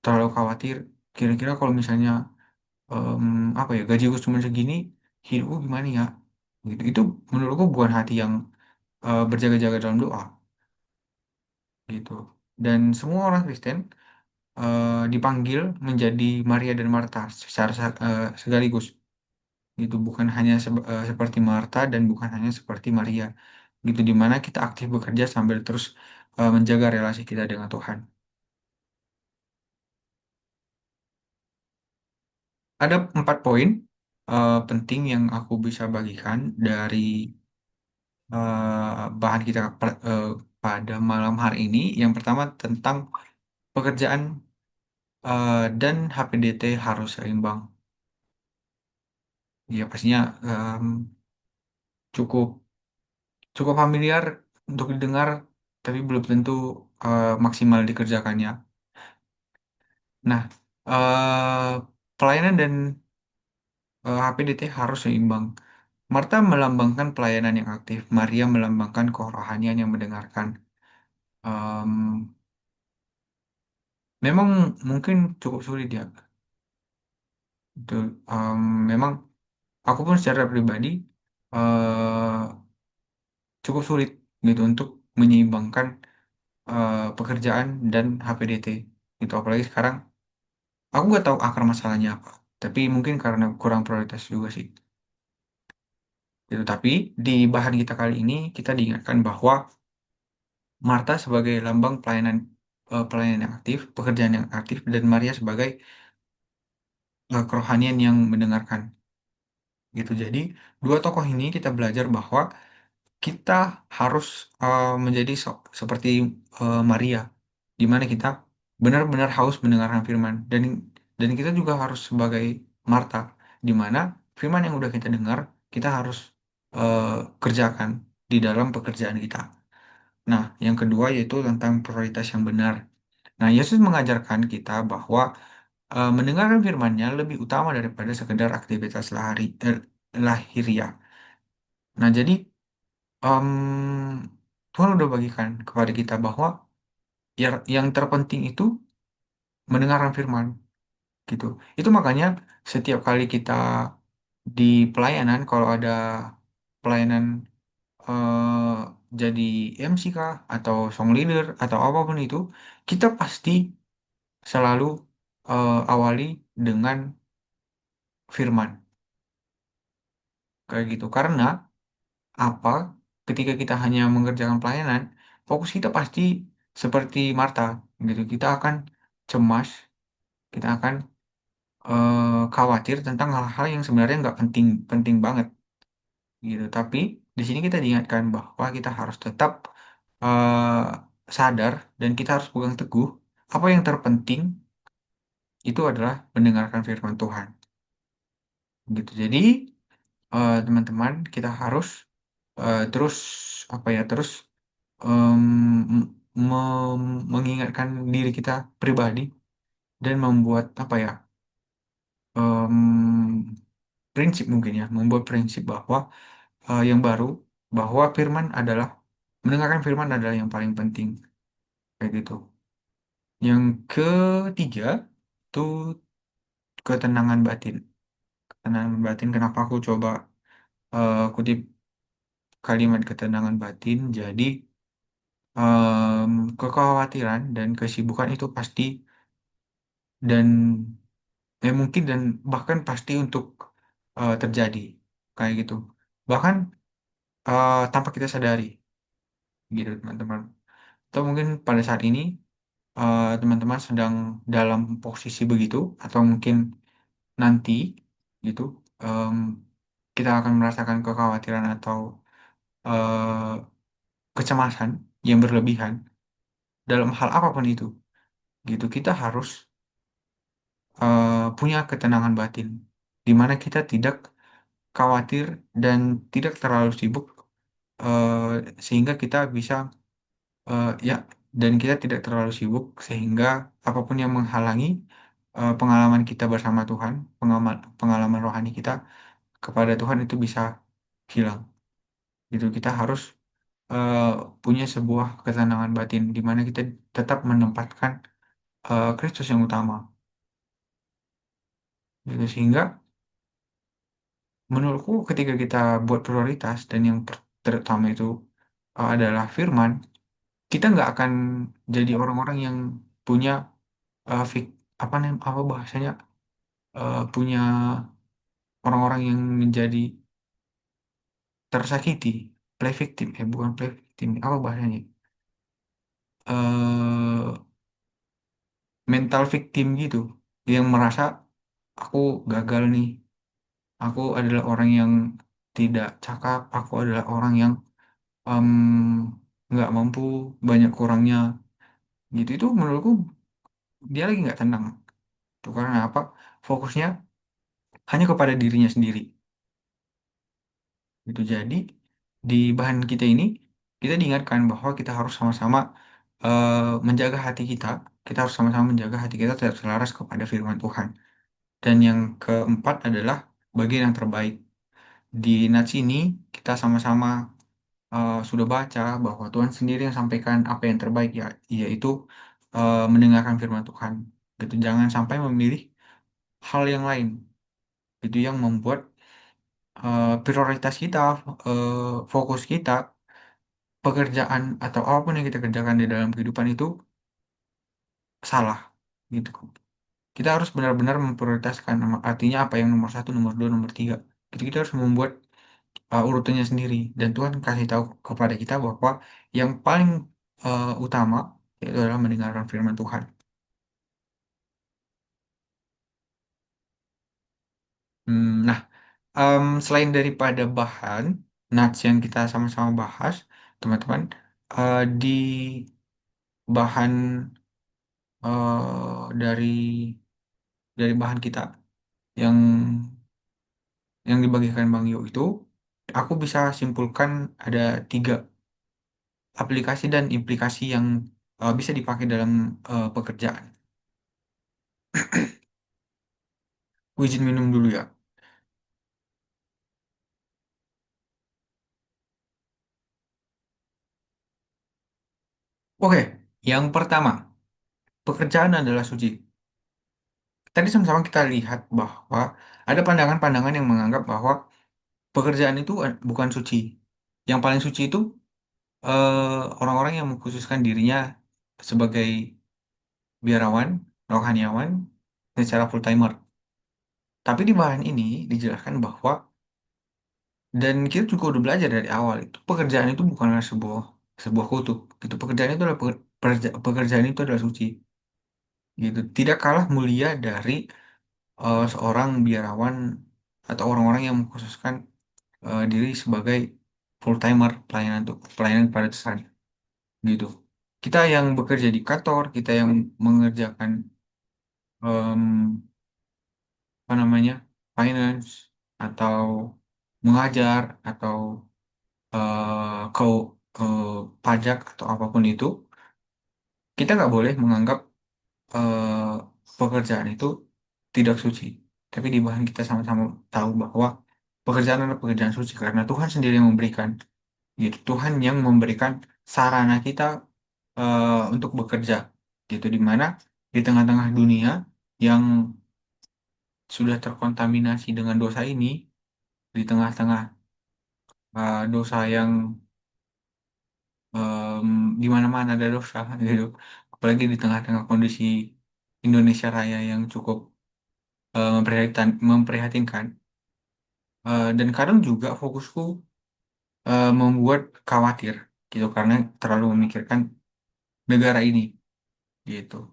Speaker 1: terlalu khawatir, kira-kira kalau misalnya em, apa ya, gajiku cuma segini, hidupku gimana ya? Gitu. Itu menurutku bukan hati yang berjaga-jaga dalam doa, gitu. Dan semua orang Kristen dipanggil menjadi Maria dan Marta secara sekaligus. Gitu, bukan hanya seperti Marta dan bukan hanya seperti Maria, gitu, di mana kita aktif bekerja sambil terus menjaga relasi kita dengan Tuhan. Ada 4 poin penting yang aku bisa bagikan dari bahan kita pada malam hari ini. Yang pertama tentang pekerjaan dan HPDT harus seimbang. Ya pastinya cukup cukup familiar untuk didengar, tapi belum tentu maksimal dikerjakannya. Nah, pelayanan dan HPDT harus seimbang. Marta melambangkan pelayanan yang aktif, Maria melambangkan kerohanian yang mendengarkan. Em, Memang mungkin cukup sulit ya. Itu, memang aku pun secara pribadi eh, cukup sulit gitu untuk menyeimbangkan pekerjaan dan HPDT. Itu apalagi sekarang aku nggak tahu akar masalahnya apa. Tapi mungkin karena kurang prioritas juga sih. Gitu. Tapi di bahan kita kali ini kita diingatkan bahwa Marta sebagai lambang pelayanan yang aktif, pekerjaan yang aktif, dan Maria sebagai kerohanian yang mendengarkan. Gitu. Jadi dua tokoh ini kita belajar bahwa kita harus menjadi seperti Maria, di mana kita benar-benar haus mendengarkan firman, dan kita juga harus sebagai Marta, di mana firman yang udah kita dengar kita harus eh, kerjakan di dalam pekerjaan kita. Nah, yang kedua yaitu tentang prioritas yang benar. Nah, Yesus mengajarkan kita bahwa mendengarkan firman-Nya lebih utama daripada sekedar aktivitas lahiriah. Nah, jadi em, Tuhan udah bagikan kepada kita bahwa yang terpenting itu mendengarkan firman, gitu. Itu makanya setiap kali kita di pelayanan, kalau ada pelayanan eh, jadi MC kah atau song leader atau apapun itu, kita pasti selalu awali dengan firman kayak gitu. Karena apa? Ketika kita hanya mengerjakan pelayanan, fokus kita pasti seperti Marta gitu. Kita akan cemas, kita akan khawatir tentang hal-hal yang sebenarnya nggak penting penting banget gitu. Tapi di sini kita diingatkan bahwa kita harus tetap sadar dan kita harus pegang teguh apa yang terpenting itu adalah mendengarkan firman Tuhan gitu. Jadi teman-teman kita harus terus apa ya terus mengingatkan diri kita pribadi dan membuat apa ya prinsip mungkin ya membuat prinsip bahwa yang baru bahwa firman adalah mendengarkan firman adalah yang paling penting kayak gitu. Yang ketiga itu ketenangan batin. Ketenangan batin kenapa aku coba kutip kalimat ketenangan batin. Jadi kekhawatiran dan kesibukan itu pasti dan mungkin dan bahkan pasti untuk terjadi kayak gitu. Bahkan tanpa kita sadari gitu teman-teman. Atau mungkin pada saat ini teman-teman sedang dalam posisi begitu atau mungkin nanti gitu em, kita akan merasakan kekhawatiran atau kecemasan yang berlebihan dalam hal apapun itu gitu kita harus punya ketenangan batin di mana kita tidak khawatir dan tidak terlalu sibuk eh, sehingga kita bisa ya dan kita tidak terlalu sibuk sehingga apapun yang menghalangi pengalaman kita bersama Tuhan, pengalaman rohani kita kepada Tuhan itu bisa hilang. Gitu kita harus eh, punya sebuah ketenangan batin di mana kita tetap menempatkan Kristus yang utama. Gitu sehingga menurutku ketika kita buat prioritas dan yang terutama itu adalah firman, kita nggak akan jadi orang-orang yang punya apa apa bahasanya punya orang-orang yang menjadi tersakiti, play victim, bukan play victim, apa bahasanya? eh Mental victim gitu, yang merasa aku gagal nih, aku adalah orang yang tidak cakap, aku adalah orang yang em, nggak mampu, banyak kurangnya, gitu itu menurutku dia lagi nggak tenang. Itu karena apa? Fokusnya hanya kepada dirinya sendiri. Gitu. Jadi di bahan kita ini kita diingatkan bahwa kita harus sama-sama eh, menjaga hati kita. Kita harus sama-sama menjaga hati kita tetap selaras kepada firman Tuhan. Dan yang keempat adalah bagian yang terbaik. Di nats ini kita sama-sama sudah baca bahwa Tuhan sendiri yang sampaikan apa yang terbaik ya, yaitu mendengarkan firman Tuhan. Gitu. Jangan sampai memilih hal yang lain. Itu yang membuat prioritas kita, fokus kita pekerjaan atau apapun yang kita kerjakan di dalam kehidupan itu salah gitu. Kita harus benar-benar memprioritaskan artinya apa yang nomor satu, nomor dua, nomor tiga. Jadi kita harus membuat urutannya sendiri dan Tuhan kasih tahu kepada kita bahwa yang paling utama itu adalah mendengarkan firman Tuhan. Nah, selain daripada bahan nats yang kita sama-sama bahas, teman-teman, di bahan dari bahan kita yang dibagikan Bang Yo itu, aku bisa simpulkan ada tiga aplikasi dan implikasi yang bisa dipakai dalam pekerjaan. Aku izin minum dulu ya. Oke, yang pertama, pekerjaan adalah suci. Tadi sama-sama kita lihat bahwa ada pandangan-pandangan yang menganggap bahwa pekerjaan itu bukan suci. Yang paling suci itu orang-orang yang mengkhususkan dirinya sebagai biarawan, rohaniawan, secara full timer. Tapi di bahan ini dijelaskan bahwa dan kita juga udah belajar dari awal itu pekerjaan itu bukanlah sebuah sebuah kutuk. Gitu. Pekerjaan itu adalah pekerjaan itu adalah suci. Gitu. Tidak kalah mulia dari seorang biarawan atau orang-orang yang mengkhususkan diri sebagai full timer pelayanan kepada Tuhan. Gitu. Kita yang bekerja di kantor, kita yang mengerjakan em, apa namanya finance atau mengajar atau ke pajak atau apapun itu, kita nggak boleh menganggap pekerjaan itu tidak suci. Tapi di bahan kita sama-sama tahu bahwa pekerjaan adalah pekerjaan suci karena Tuhan sendiri yang memberikan. Gitu. Tuhan yang memberikan sarana kita untuk bekerja. Gitu. Di mana di tengah-tengah dunia yang sudah terkontaminasi dengan dosa ini, di tengah-tengah dosa yang em, di mana-mana ada dosa gitu. Apalagi di tengah-tengah kondisi Indonesia Raya yang cukup memprihatinkan. Dan kadang juga fokusku membuat khawatir gitu karena terlalu memikirkan negara ini gitu.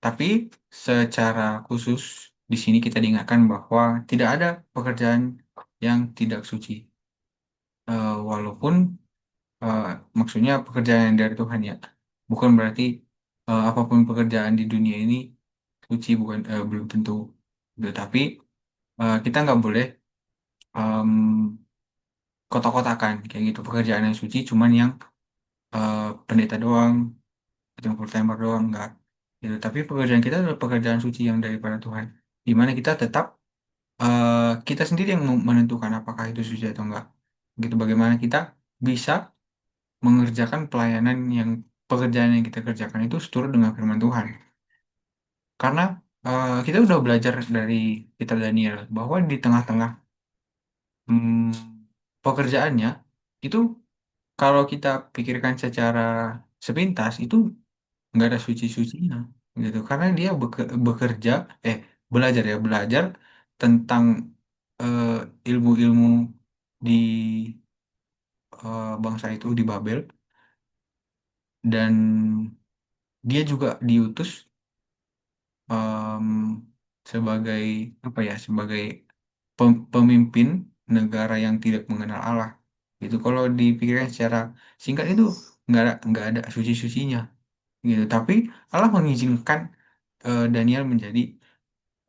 Speaker 1: Tapi secara khusus di sini kita diingatkan bahwa tidak ada pekerjaan yang tidak suci. Walaupun eh, maksudnya pekerjaan dari Tuhan ya. Bukan berarti apapun pekerjaan di dunia ini suci bukan belum tentu. Tetapi kita nggak boleh em, kotak-kotakan kayak gitu pekerjaan yang suci cuman yang eh, pendeta doang, yang full timer doang nggak. Gitu. Tapi pekerjaan kita adalah pekerjaan suci yang daripada Tuhan. Di mana kita tetap kita sendiri yang menentukan apakah itu suci atau enggak. Gitu bagaimana kita bisa mengerjakan pelayanan yang pekerjaan yang kita kerjakan itu seturut dengan firman Tuhan. Karena kita udah belajar dari kitab Daniel bahwa di tengah-tengah hmm, pekerjaannya itu kalau kita pikirkan secara sepintas itu nggak ada suci-sucinya gitu. Karena dia bekerja belajar ya belajar tentang eh, ilmu-ilmu di bangsa itu di Babel dan dia juga diutus em, sebagai apa ya sebagai pemimpin negara yang tidak mengenal Allah gitu kalau dipikirkan secara singkat itu nggak ada suci-sucinya gitu tapi Allah mengizinkan Daniel menjadi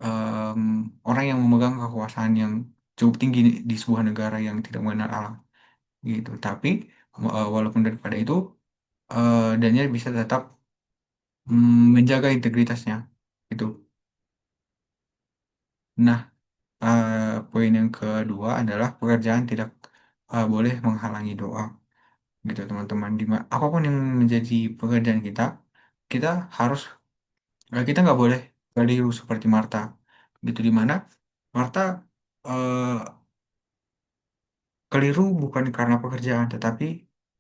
Speaker 1: em, orang yang memegang kekuasaan yang cukup tinggi di sebuah negara yang tidak mengenal Allah gitu tapi walaupun daripada itu Daniel bisa tetap menjaga integritasnya gitu. Nah, poin yang kedua adalah pekerjaan tidak boleh menghalangi doa, gitu teman-teman. Apapun yang menjadi pekerjaan kita, kita harus kita nggak boleh keliru seperti Marta, gitu di mana Marta eh, keliru bukan karena pekerjaan, tetapi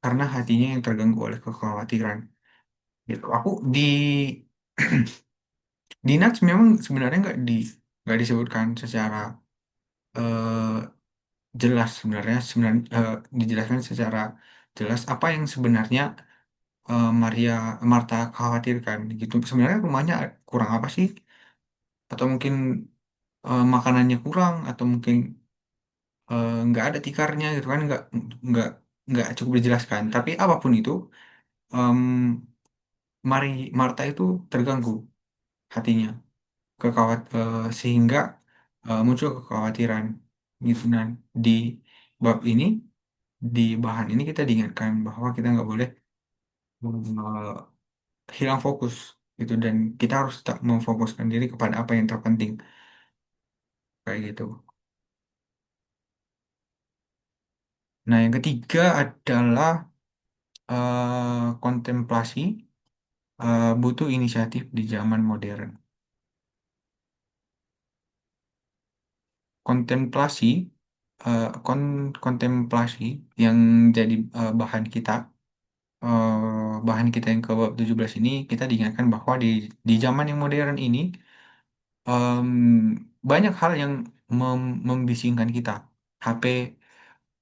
Speaker 1: karena hatinya yang terganggu oleh kekhawatiran. Gitu. Aku di Nats memang sebenarnya nggak disebutkan secara eh, jelas sebenarnya dijelaskan secara jelas apa yang sebenarnya Marta khawatirkan gitu. Sebenarnya rumahnya kurang apa sih? Atau mungkin makanannya kurang atau mungkin nggak ada tikarnya gitu kan nggak nggak cukup dijelaskan. Tapi apapun itu em, Marta itu terganggu hatinya sehingga muncul kekhawatiran gitu. Nah, di bab ini di bahan ini kita diingatkan bahwa kita nggak boleh hilang fokus gitu dan kita harus tetap memfokuskan diri kepada apa yang terpenting kayak gitu. Nah, yang ketiga adalah kontemplasi butuh inisiatif di zaman modern. Kontemplasi kontemplasi yang jadi bahan kita yang ke bab 17 ini, kita diingatkan bahwa di zaman yang modern ini em, banyak hal yang membisingkan kita. HP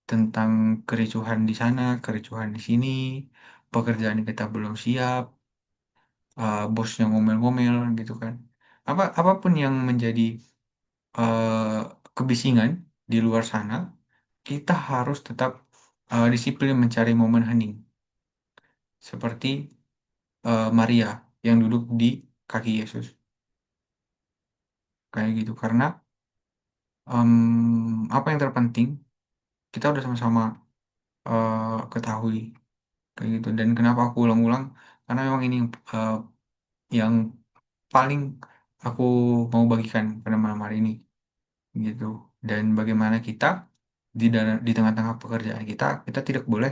Speaker 1: tentang kericuhan di sana, kericuhan di sini, pekerjaan kita belum siap, bosnya ngomel-ngomel gitu kan. Apapun yang menjadi eh, kebisingan di luar sana, kita harus tetap disiplin mencari momen hening, seperti Maria yang duduk di kaki Yesus, kayak gitu. Karena apa yang terpenting kita udah sama-sama ketahui, kayak gitu. Dan kenapa aku ulang-ulang? Karena memang ini eh, yang paling aku mau bagikan pada malam hari ini, gitu. Dan bagaimana kita di tengah-tengah pekerjaan kita, kita tidak boleh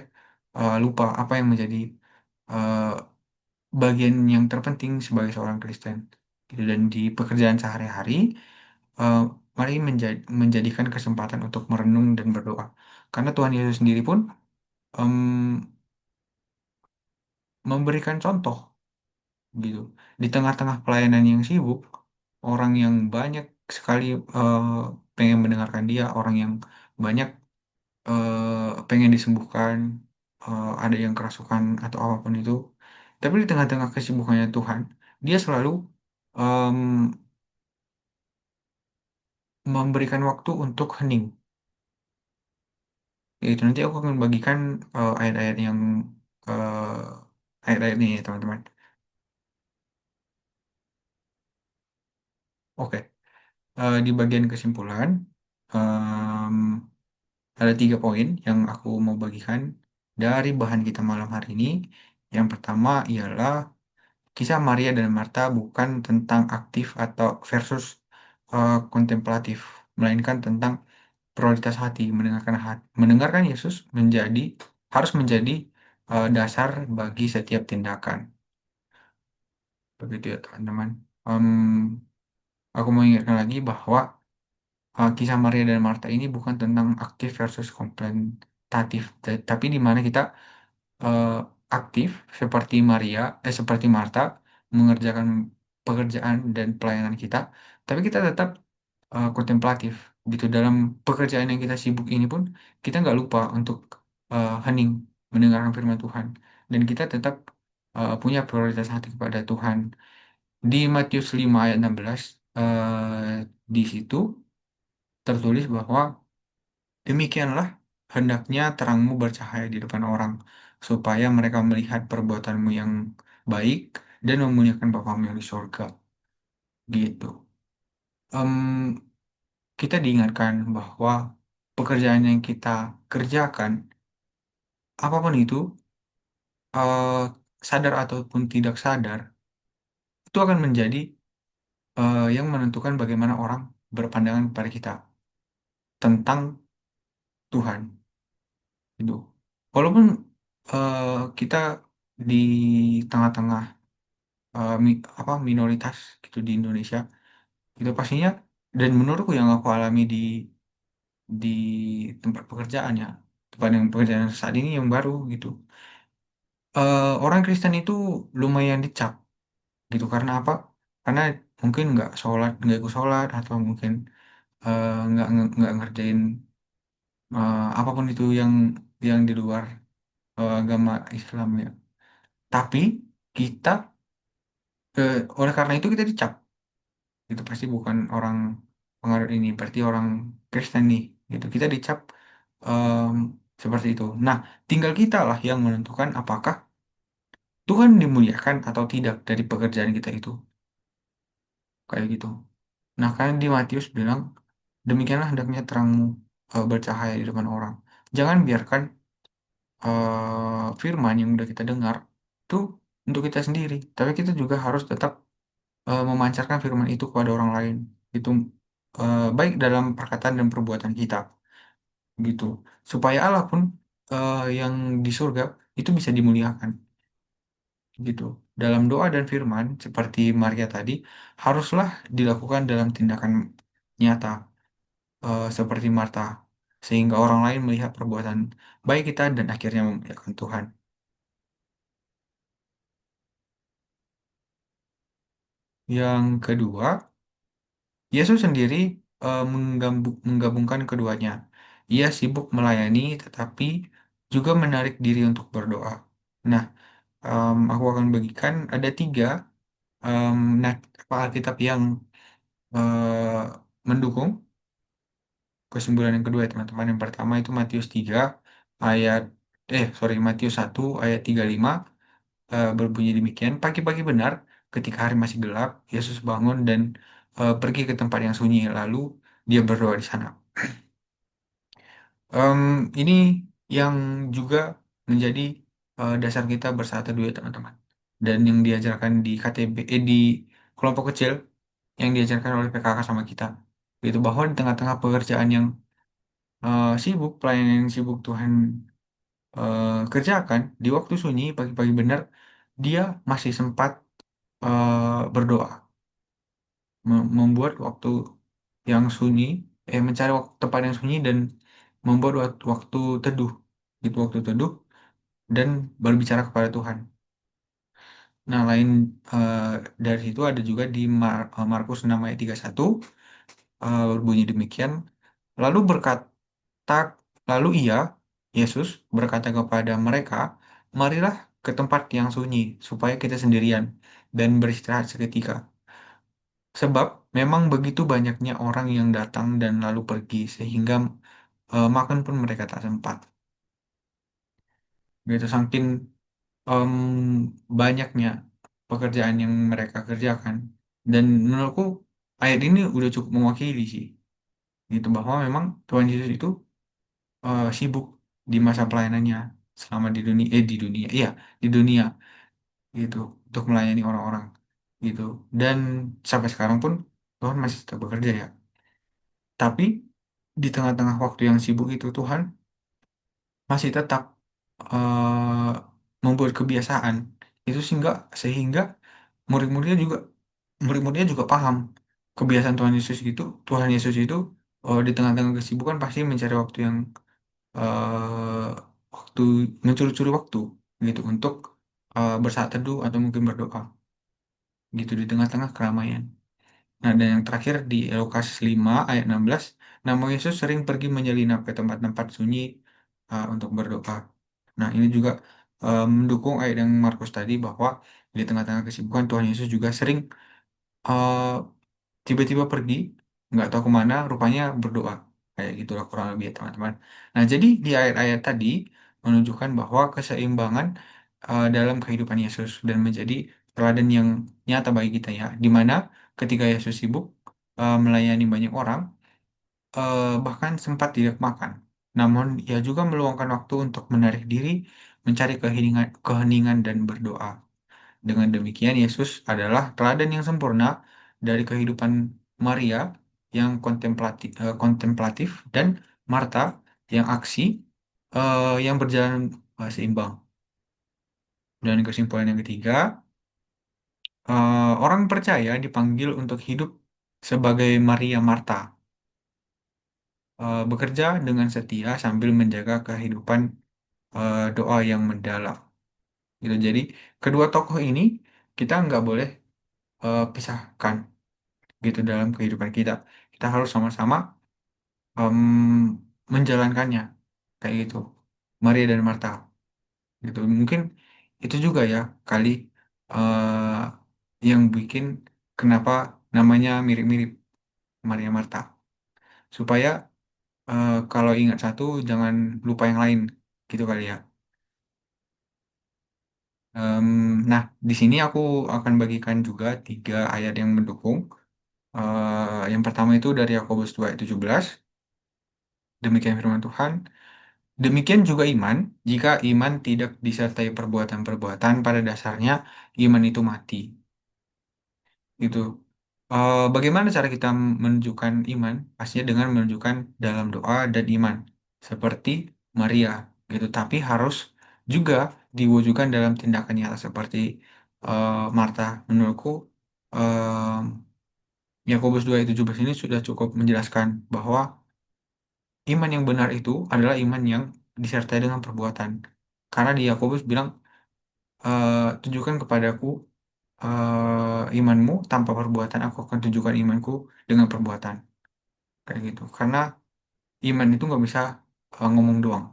Speaker 1: lupa apa yang menjadi eh, bagian yang terpenting sebagai seorang Kristen, gitu. Dan di pekerjaan sehari-hari, eh, mari menjadikan kesempatan untuk merenung dan berdoa, karena Tuhan Yesus sendiri pun em, memberikan contoh, gitu. Di tengah-tengah pelayanan yang sibuk, orang yang banyak sekali eh, pengen mendengarkan dia, orang yang banyak pengen disembuhkan, ada yang kerasukan atau apapun itu. Tapi di tengah-tengah kesibukannya Tuhan, dia selalu em, memberikan waktu untuk hening. Itu nanti aku akan bagikan ayat-ayat yang ayat-ayat ini ya teman-teman. Oke. Di bagian kesimpulan, em, ada 3 poin yang aku mau bagikan dari bahan kita malam hari ini. Yang pertama ialah kisah Maria dan Marta bukan tentang aktif atau versus kontemplatif, melainkan tentang prioritas hati. Mendengarkan Yesus harus menjadi dasar bagi setiap tindakan. Begitu ya teman-teman. Em, aku mau ingatkan lagi bahwa kisah Maria dan Marta ini bukan tentang aktif versus kontemplatif, tapi di mana kita eh, aktif seperti Marta mengerjakan pekerjaan dan pelayanan kita, tapi kita tetap kontemplatif, gitu. Dalam pekerjaan yang kita sibuk ini pun kita nggak lupa untuk hening mendengarkan firman Tuhan, dan kita tetap punya prioritas hati kepada Tuhan. Di Matius 5 ayat 16, di situ tertulis bahwa demikianlah hendaknya terangmu bercahaya di depan orang, supaya mereka melihat perbuatanmu yang baik dan memuliakan Bapamu yang di surga. Gitu. Em, kita diingatkan bahwa pekerjaan yang kita kerjakan, apapun itu, eh, sadar ataupun tidak sadar, itu akan menjadi yang menentukan bagaimana orang berpandangan kepada kita tentang Tuhan. Gitu. Walaupun kita di tengah-tengah minoritas gitu di Indonesia, itu pastinya, dan menurutku yang aku alami di tempat pekerjaan ya, tempat yang pekerjaan saat ini yang baru gitu, orang Kristen itu lumayan dicap, gitu. Karena apa? Karena mungkin nggak ikut sholat, atau mungkin nggak ngerjain apapun itu yang di luar agama Islam ya. Tapi kita oleh karena itu kita dicap, itu pasti bukan orang pengaruh ini, berarti orang Kristen nih, gitu. Kita dicap em, seperti itu. Nah, tinggal kita lah yang menentukan apakah Tuhan dimuliakan atau tidak dari pekerjaan kita itu, kayak gitu. Nah, kan di Matius bilang, demikianlah hendaknya terangmu bercahaya di depan orang. Jangan biarkan firman yang udah kita dengar itu untuk kita sendiri, tapi kita juga harus tetap memancarkan firman itu kepada orang lain. Itu baik dalam perkataan dan perbuatan kita, gitu. Supaya Allah pun yang di surga itu bisa dimuliakan, gitu. Dalam doa dan firman seperti Maria tadi haruslah dilakukan dalam tindakan nyata, seperti Marta. sehingga orang lain melihat perbuatan baik kita dan akhirnya memuliakan Tuhan. Yang kedua, Yesus sendiri menggabungkan keduanya. Ia sibuk melayani, tetapi juga menarik diri untuk berdoa. Nah, aku akan bagikan ada tiga em, Alkitab yang eh, mendukung kesimpulan yang kedua ya teman-teman. Yang pertama itu Matius 3 ayat Matius 1 ayat 35 berbunyi demikian. Pagi-pagi benar ketika hari masih gelap, Yesus bangun dan pergi ke tempat yang sunyi lalu dia berdoa di sana. Em, ini yang juga menjadi dasar kita bersaat teduh ya teman-teman. Dan yang diajarkan di di kelompok kecil yang diajarkan oleh PKK sama kita. Gitu bahwa di tengah-tengah pekerjaan yang sibuk, pelayanan yang sibuk Tuhan kerjakan di waktu sunyi pagi-pagi benar, dia masih sempat berdoa, membuat waktu yang sunyi, mencari waktu tempat yang sunyi dan membuat waktu teduh, gitu waktu teduh dan berbicara kepada Tuhan. Nah, lain eh, dari situ ada juga di Markus 6 ayat 31 berbunyi demikian. Lalu Tak, lalu Yesus, berkata kepada mereka, marilah ke tempat yang sunyi, supaya kita sendirian dan beristirahat seketika. Sebab memang begitu banyaknya orang yang datang dan lalu pergi, sehingga makan pun mereka tak sempat. Gitu, saking em, banyaknya pekerjaan yang mereka kerjakan. Dan menurutku ayat ini udah cukup mewakili sih. Gitu, bahwa memang Tuhan Yesus itu sibuk di masa pelayanannya selama iya di dunia gitu untuk melayani orang-orang gitu dan sampai sekarang pun Tuhan masih tetap bekerja ya tapi di tengah-tengah waktu yang sibuk itu Tuhan masih tetap eh, membuat kebiasaan itu sehingga murid-muridnya juga murid-muridnya juga paham kebiasaan Tuhan Yesus itu di tengah-tengah kesibukan pasti mencari waktu yang eh, waktu mencuri-curi waktu gitu untuk bersaat teduh atau mungkin berdoa gitu di tengah-tengah keramaian. Nah, dan yang terakhir di Lukas 5 ayat 16, nama Yesus sering pergi menyelinap ke tempat-tempat sunyi untuk berdoa. Nah, ini juga mendukung ayat yang Markus tadi bahwa di tengah-tengah kesibukan Tuhan Yesus juga sering eh, tiba-tiba pergi, nggak tahu kemana, rupanya berdoa. Kayak gitulah kurang lebih ya teman-teman. Nah, jadi di ayat-ayat tadi menunjukkan bahwa keseimbangan dalam kehidupan Yesus dan menjadi teladan yang nyata bagi kita ya. Di mana ketika Yesus sibuk melayani banyak orang, bahkan sempat tidak makan. Namun, ia juga meluangkan waktu untuk menarik diri, mencari keheningan dan berdoa. Dengan demikian, Yesus adalah teladan yang sempurna dari kehidupan Maria yang kontemplatif dan Marta yang aksi yang berjalan seimbang. Dan kesimpulan yang ketiga, orang percaya dipanggil untuk hidup sebagai Maria Marta, bekerja dengan setia sambil menjaga kehidupan doa yang mendalam. Gitu. Jadi kedua tokoh ini kita nggak boleh pisahkan gitu dalam kehidupan kita. Kita harus sama-sama menjalankannya kayak gitu. Maria dan Marta gitu. Mungkin itu juga ya kali yang bikin kenapa namanya mirip-mirip Maria Marta. Supaya kalau ingat satu jangan lupa yang lain gitu kali ya. Em, nah, di sini aku akan bagikan juga tiga ayat yang mendukung. Yang pertama itu dari Yakobus 2 ayat 17. Demikian firman Tuhan. Demikian juga iman, jika iman tidak disertai perbuatan-perbuatan, pada dasarnya iman itu mati. Gitu. Bagaimana cara kita menunjukkan iman? Pastinya dengan menunjukkan dalam doa dan iman, seperti Maria. Gitu. Tapi harus juga diwujudkan dalam tindakan nyata seperti Marta. Menurutku, Yakobus 2 ayat 17 ini sudah cukup menjelaskan bahwa iman yang benar itu adalah iman yang disertai dengan perbuatan. Karena di Yakobus bilang, tunjukkan kepadaku imanmu tanpa perbuatan, aku akan tunjukkan imanku dengan perbuatan. Kayak gitu. Karena iman itu nggak bisa ngomong doang.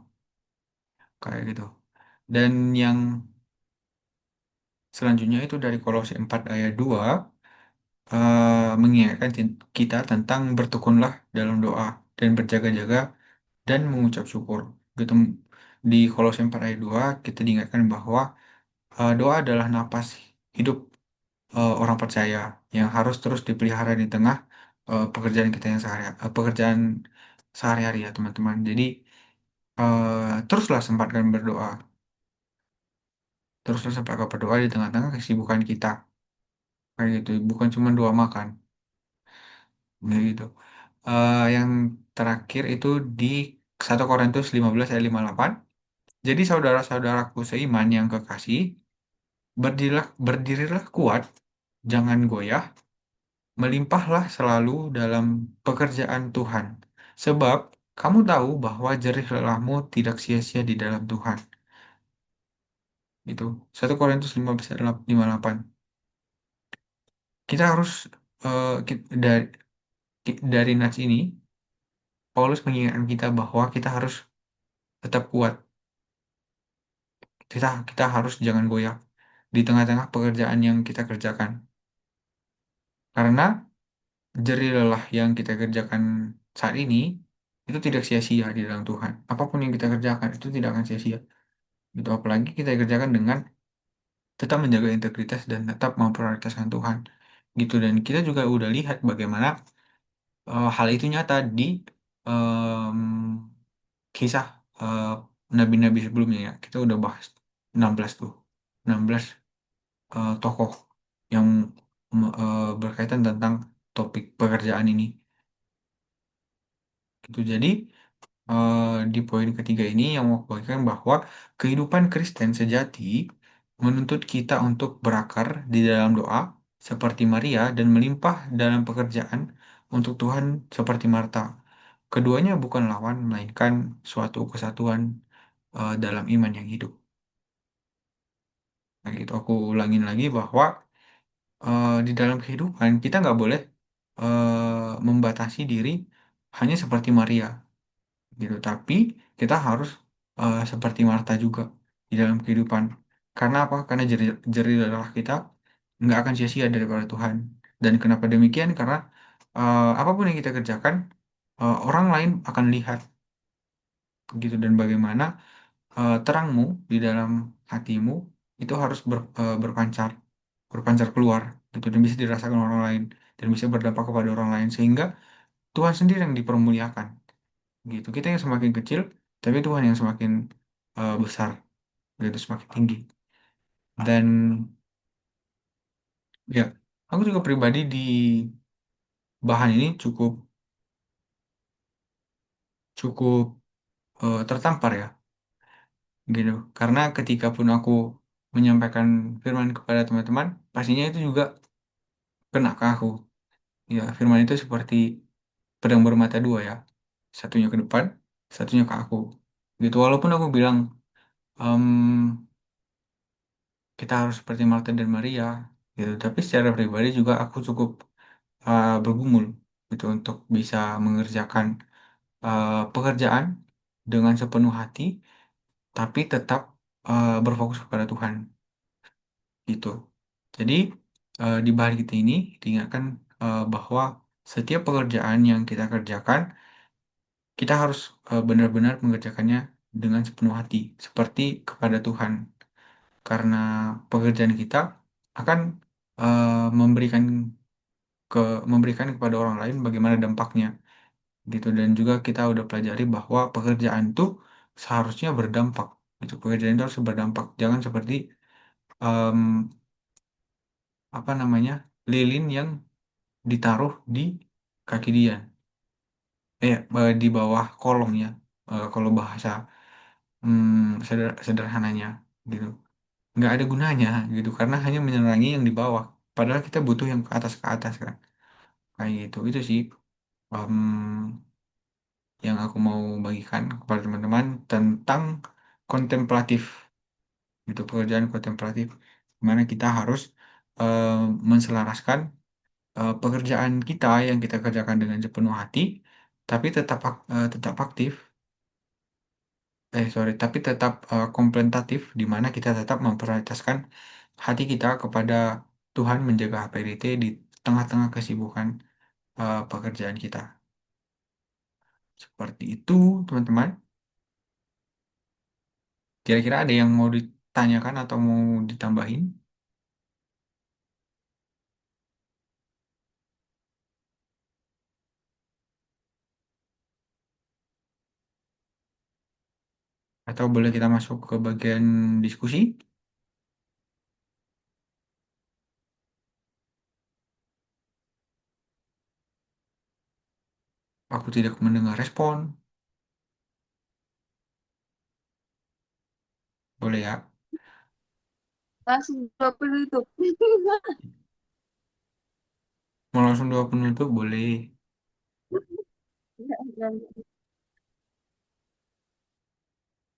Speaker 1: Kayak gitu. Dan yang selanjutnya itu dari Kolose 4 ayat 2, mengingatkan kita tentang bertekunlah dalam doa dan berjaga-jaga dan mengucap syukur. Gitu. Di Kolose 4 ayat 2 kita diingatkan bahwa doa adalah napas hidup orang percaya yang harus terus dipelihara di tengah pekerjaan kita yang pekerjaan sehari-hari ya teman-teman. Jadi teruslah sempatkan berdoa, teruslah sempatkan berdoa di tengah-tengah kesibukan kita. Kayak gitu, bukan cuma doa makan. Kayak gitu. Yang terakhir itu di 1 Korintus 15 ayat 58. Jadi saudara-saudaraku seiman yang kekasih, berdirilah kuat, jangan goyah, melimpahlah selalu dalam pekerjaan Tuhan. Sebab kamu tahu bahwa jerih lelahmu tidak sia-sia di dalam Tuhan. Itu 1 Korintus 15 ayat 58. Kita harus dari nats ini Paulus mengingatkan kita bahwa kita harus tetap kuat. Kita harus jangan goyah di tengah-tengah pekerjaan yang kita kerjakan. Karena jerih lelah yang kita kerjakan saat ini itu tidak sia-sia di dalam Tuhan. Apapun yang kita kerjakan itu tidak akan sia-sia. Gitu. Apalagi kita kerjakan dengan tetap menjaga integritas dan tetap memprioritaskan Tuhan. Gitu. Dan kita juga udah lihat bagaimana hal itu nyata di em, kisah nabi-nabi sebelumnya ya. Kita udah bahas 16 tuh. 16 tokoh yang berkaitan tentang topik pekerjaan ini. Gitu. Jadi di poin ketiga ini yang mau aku bagikan bahwa kehidupan Kristen sejati menuntut kita untuk berakar di dalam doa seperti Maria dan melimpah dalam pekerjaan untuk Tuhan seperti Marta. Keduanya bukan lawan, melainkan suatu kesatuan dalam iman yang hidup. Nah, itu aku ulangin lagi bahwa di dalam kehidupan kita nggak boleh membatasi diri hanya seperti Maria gitu. Tapi kita harus seperti Marta juga di dalam kehidupan. Karena apa? Karena jerih lelah kita nggak akan sia-sia daripada Tuhan. Dan kenapa demikian? Karena apapun yang kita kerjakan, orang lain akan lihat gitu. Dan bagaimana terangmu di dalam hatimu itu harus berpancar keluar gitu dan bisa dirasakan orang lain dan bisa berdampak kepada orang lain sehingga Tuhan sendiri yang dipermuliakan gitu. Kita yang semakin kecil, tapi Tuhan yang semakin besar, gitu semakin tinggi. Dan ya, aku juga pribadi di bahan ini cukup cukup tertampar ya, gitu. Karena ketika pun aku menyampaikan firman kepada teman-teman, pastinya itu juga kena ke aku. Ya, firman itu seperti pedang bermata dua ya, satunya ke depan, satunya ke aku. Gitu. Walaupun aku bilang em, kita harus seperti Marta dan Maria, gitu. Tapi secara pribadi juga aku cukup bergumul gitu untuk bisa mengerjakan pekerjaan dengan sepenuh hati, tapi tetap berfokus kepada Tuhan gitu. Jadi di bahan kita ini diingatkan bahwa setiap pekerjaan yang kita kerjakan, kita harus benar-benar mengerjakannya dengan sepenuh hati, seperti kepada Tuhan, karena pekerjaan kita akan memberikan memberikan kepada orang lain bagaimana dampaknya gitu dan juga kita udah pelajari bahwa pekerjaan itu seharusnya berdampak gitu pekerjaan itu harus berdampak jangan seperti em, apa namanya lilin yang ditaruh di kaki dia di bawah kolong ya kalau bahasa sederhananya gitu nggak ada gunanya gitu karena hanya menerangi yang di bawah padahal kita butuh yang ke atas kan kayak gitu itu sih em, yang aku mau bagikan kepada teman-teman tentang kontemplatif. Itu pekerjaan kontemplatif, di mana kita harus eh, menselaraskan pekerjaan kita yang kita kerjakan dengan sepenuh hati, tapi tetap aktif, sorry, tapi tetap kontemplatif, di mana kita tetap memprioritaskan hati kita kepada Tuhan, menjaga HPDT di tengah-tengah kesibukan pekerjaan kita. Seperti itu, teman-teman. Kira-kira ada yang mau ditanyakan atau mau ditambahin? Atau boleh kita masuk ke bagian diskusi? Aku tidak mendengar respon. Boleh ya?
Speaker 2: Langsung jawab penutup.
Speaker 1: Mau langsung 2 penutup? Boleh.
Speaker 2: Enggak, enggak.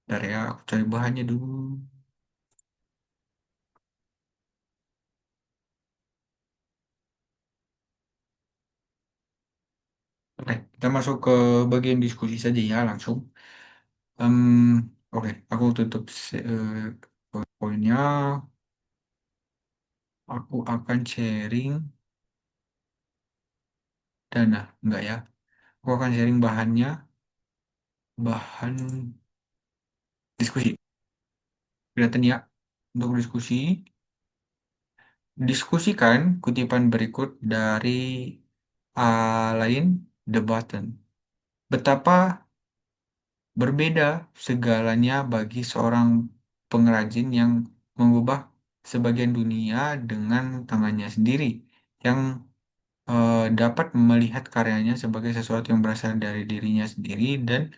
Speaker 1: Bentar ya, aku cari bahannya dulu. Oke, kita masuk ke bagian diskusi saja ya, langsung. Oke, aku tutup poinnya. Aku akan sharing dana, enggak ya? Aku akan sharing bahannya, bahan diskusi. Kelihatan ya, untuk diskusi. Diskusikan kutipan berikut dari lain The Button. Betapa berbeda segalanya bagi seorang pengrajin yang mengubah sebagian dunia dengan tangannya sendiri, yang dapat melihat karyanya sebagai sesuatu yang berasal dari dirinya sendiri dan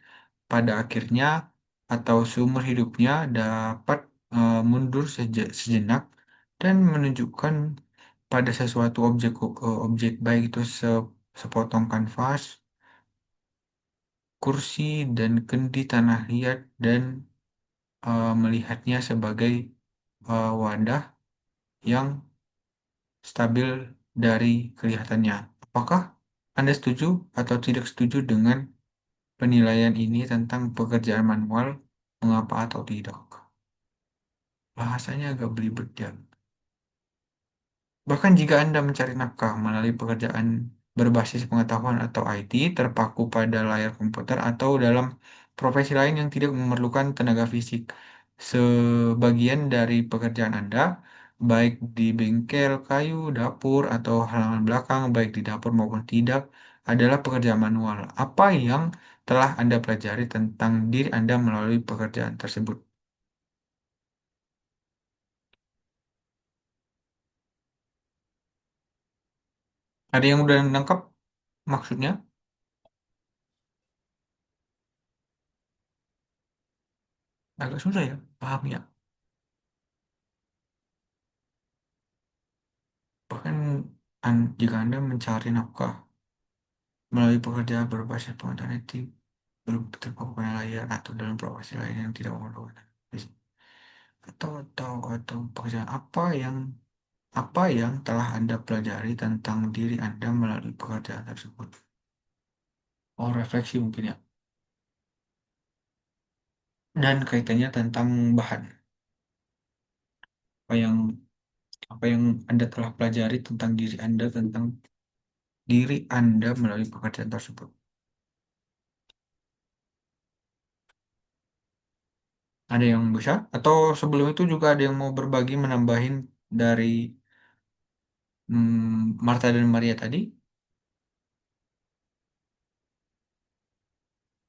Speaker 1: pada akhirnya atau seumur hidupnya dapat mundur sejenak dan menunjukkan pada sesuatu objek baik itu sepotong kanvas, kursi dan kendi tanah liat dan melihatnya sebagai wadah yang stabil dari kelihatannya. Apakah Anda setuju atau tidak setuju dengan penilaian ini tentang pekerjaan manual? Mengapa atau tidak? Bahasanya agak belibet ya. Bahkan jika Anda mencari nafkah melalui pekerjaan berbasis pengetahuan atau IT, terpaku pada layar komputer atau dalam profesi lain yang tidak memerlukan tenaga fisik, sebagian dari pekerjaan Anda, baik di bengkel kayu, dapur, atau halaman belakang, baik di dapur maupun tidak, adalah pekerjaan manual. Apa yang telah Anda pelajari tentang diri Anda melalui pekerjaan tersebut? Ada yang udah nangkap maksudnya? Agak susah ya, paham ya? Bahkan jika Anda mencari nafkah melalui pekerjaan berbasis pengetahuan etik, terpaku pada layar atau dalam profesi lain yang tidak memerlukan fisik. Atau pekerjaan apa yang telah Anda pelajari tentang diri Anda melalui pekerjaan tersebut? Oh, refleksi mungkin ya. Dan kaitannya tentang bahan. Apa yang apa yang Anda telah pelajari tentang diri Anda melalui pekerjaan tersebut. Ada yang bisa? Atau sebelum itu juga ada yang mau berbagi menambahin dari Martha dan Maria tadi?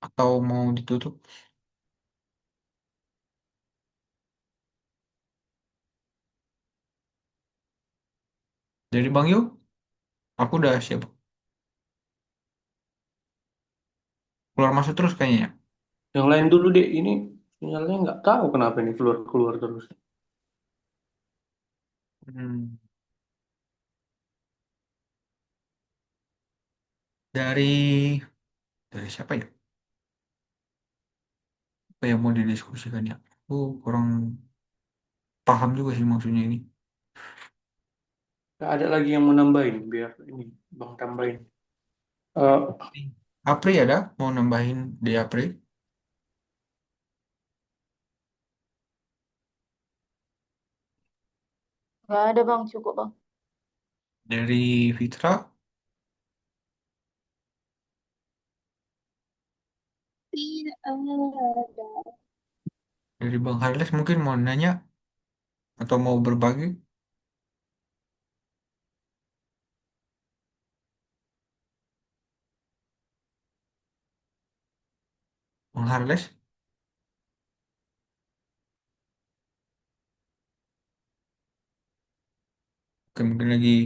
Speaker 1: Atau mau ditutup? Dari Bang Yo, aku udah siap. Keluar masuk terus kayaknya ya.
Speaker 4: Yang lain dulu deh, ini sinyalnya nggak tahu kenapa ini keluar-keluar terus.
Speaker 1: Hmm, Dari siapa ya? apa yang mau didiskusikan ya? Aku kurang paham juga sih maksudnya ini.
Speaker 4: Nggak ada lagi yang mau nambahin, biar ini Bang tambahin. Eh,
Speaker 1: Apri ada mau nambahin di Apri
Speaker 3: Nggak ada bang, cukup bang.
Speaker 1: dari Fitra,
Speaker 2: Tidak ada.
Speaker 1: dari Bang Harles mungkin mau nanya atau mau berbagi. Bang Harles, oke, mungkin lagi,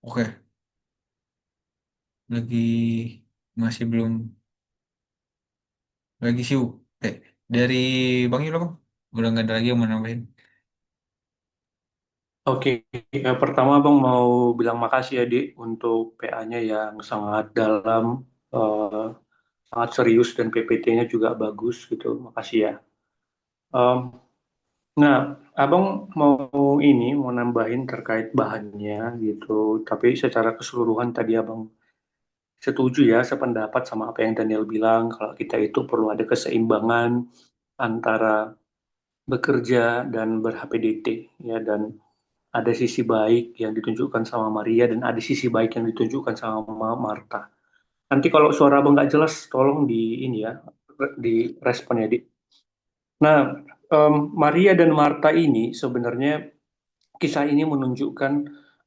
Speaker 1: oke, lagi masih belum, lagi sibuk. Dari Bang Yul Bang, udah nggak ada lagi yang mau nambahin.
Speaker 4: Oke, pertama Bang mau bilang makasih ya Dik untuk PA-nya yang sangat dalam, eh, sangat serius dan PPT-nya juga bagus gitu. Makasih ya. Em, nah, Abang mau nambahin terkait bahannya gitu. Tapi secara keseluruhan tadi Abang setuju ya, sependapat sama apa yang Daniel bilang kalau kita itu perlu ada keseimbangan antara bekerja dan ber-HPDT ya, dan ada sisi baik yang ditunjukkan sama Maria dan ada sisi baik yang ditunjukkan sama Marta. Nanti kalau suara abang nggak jelas, tolong di ini ya, di respon ya, Dik. Nah, Maria dan Marta ini sebenarnya kisah ini menunjukkan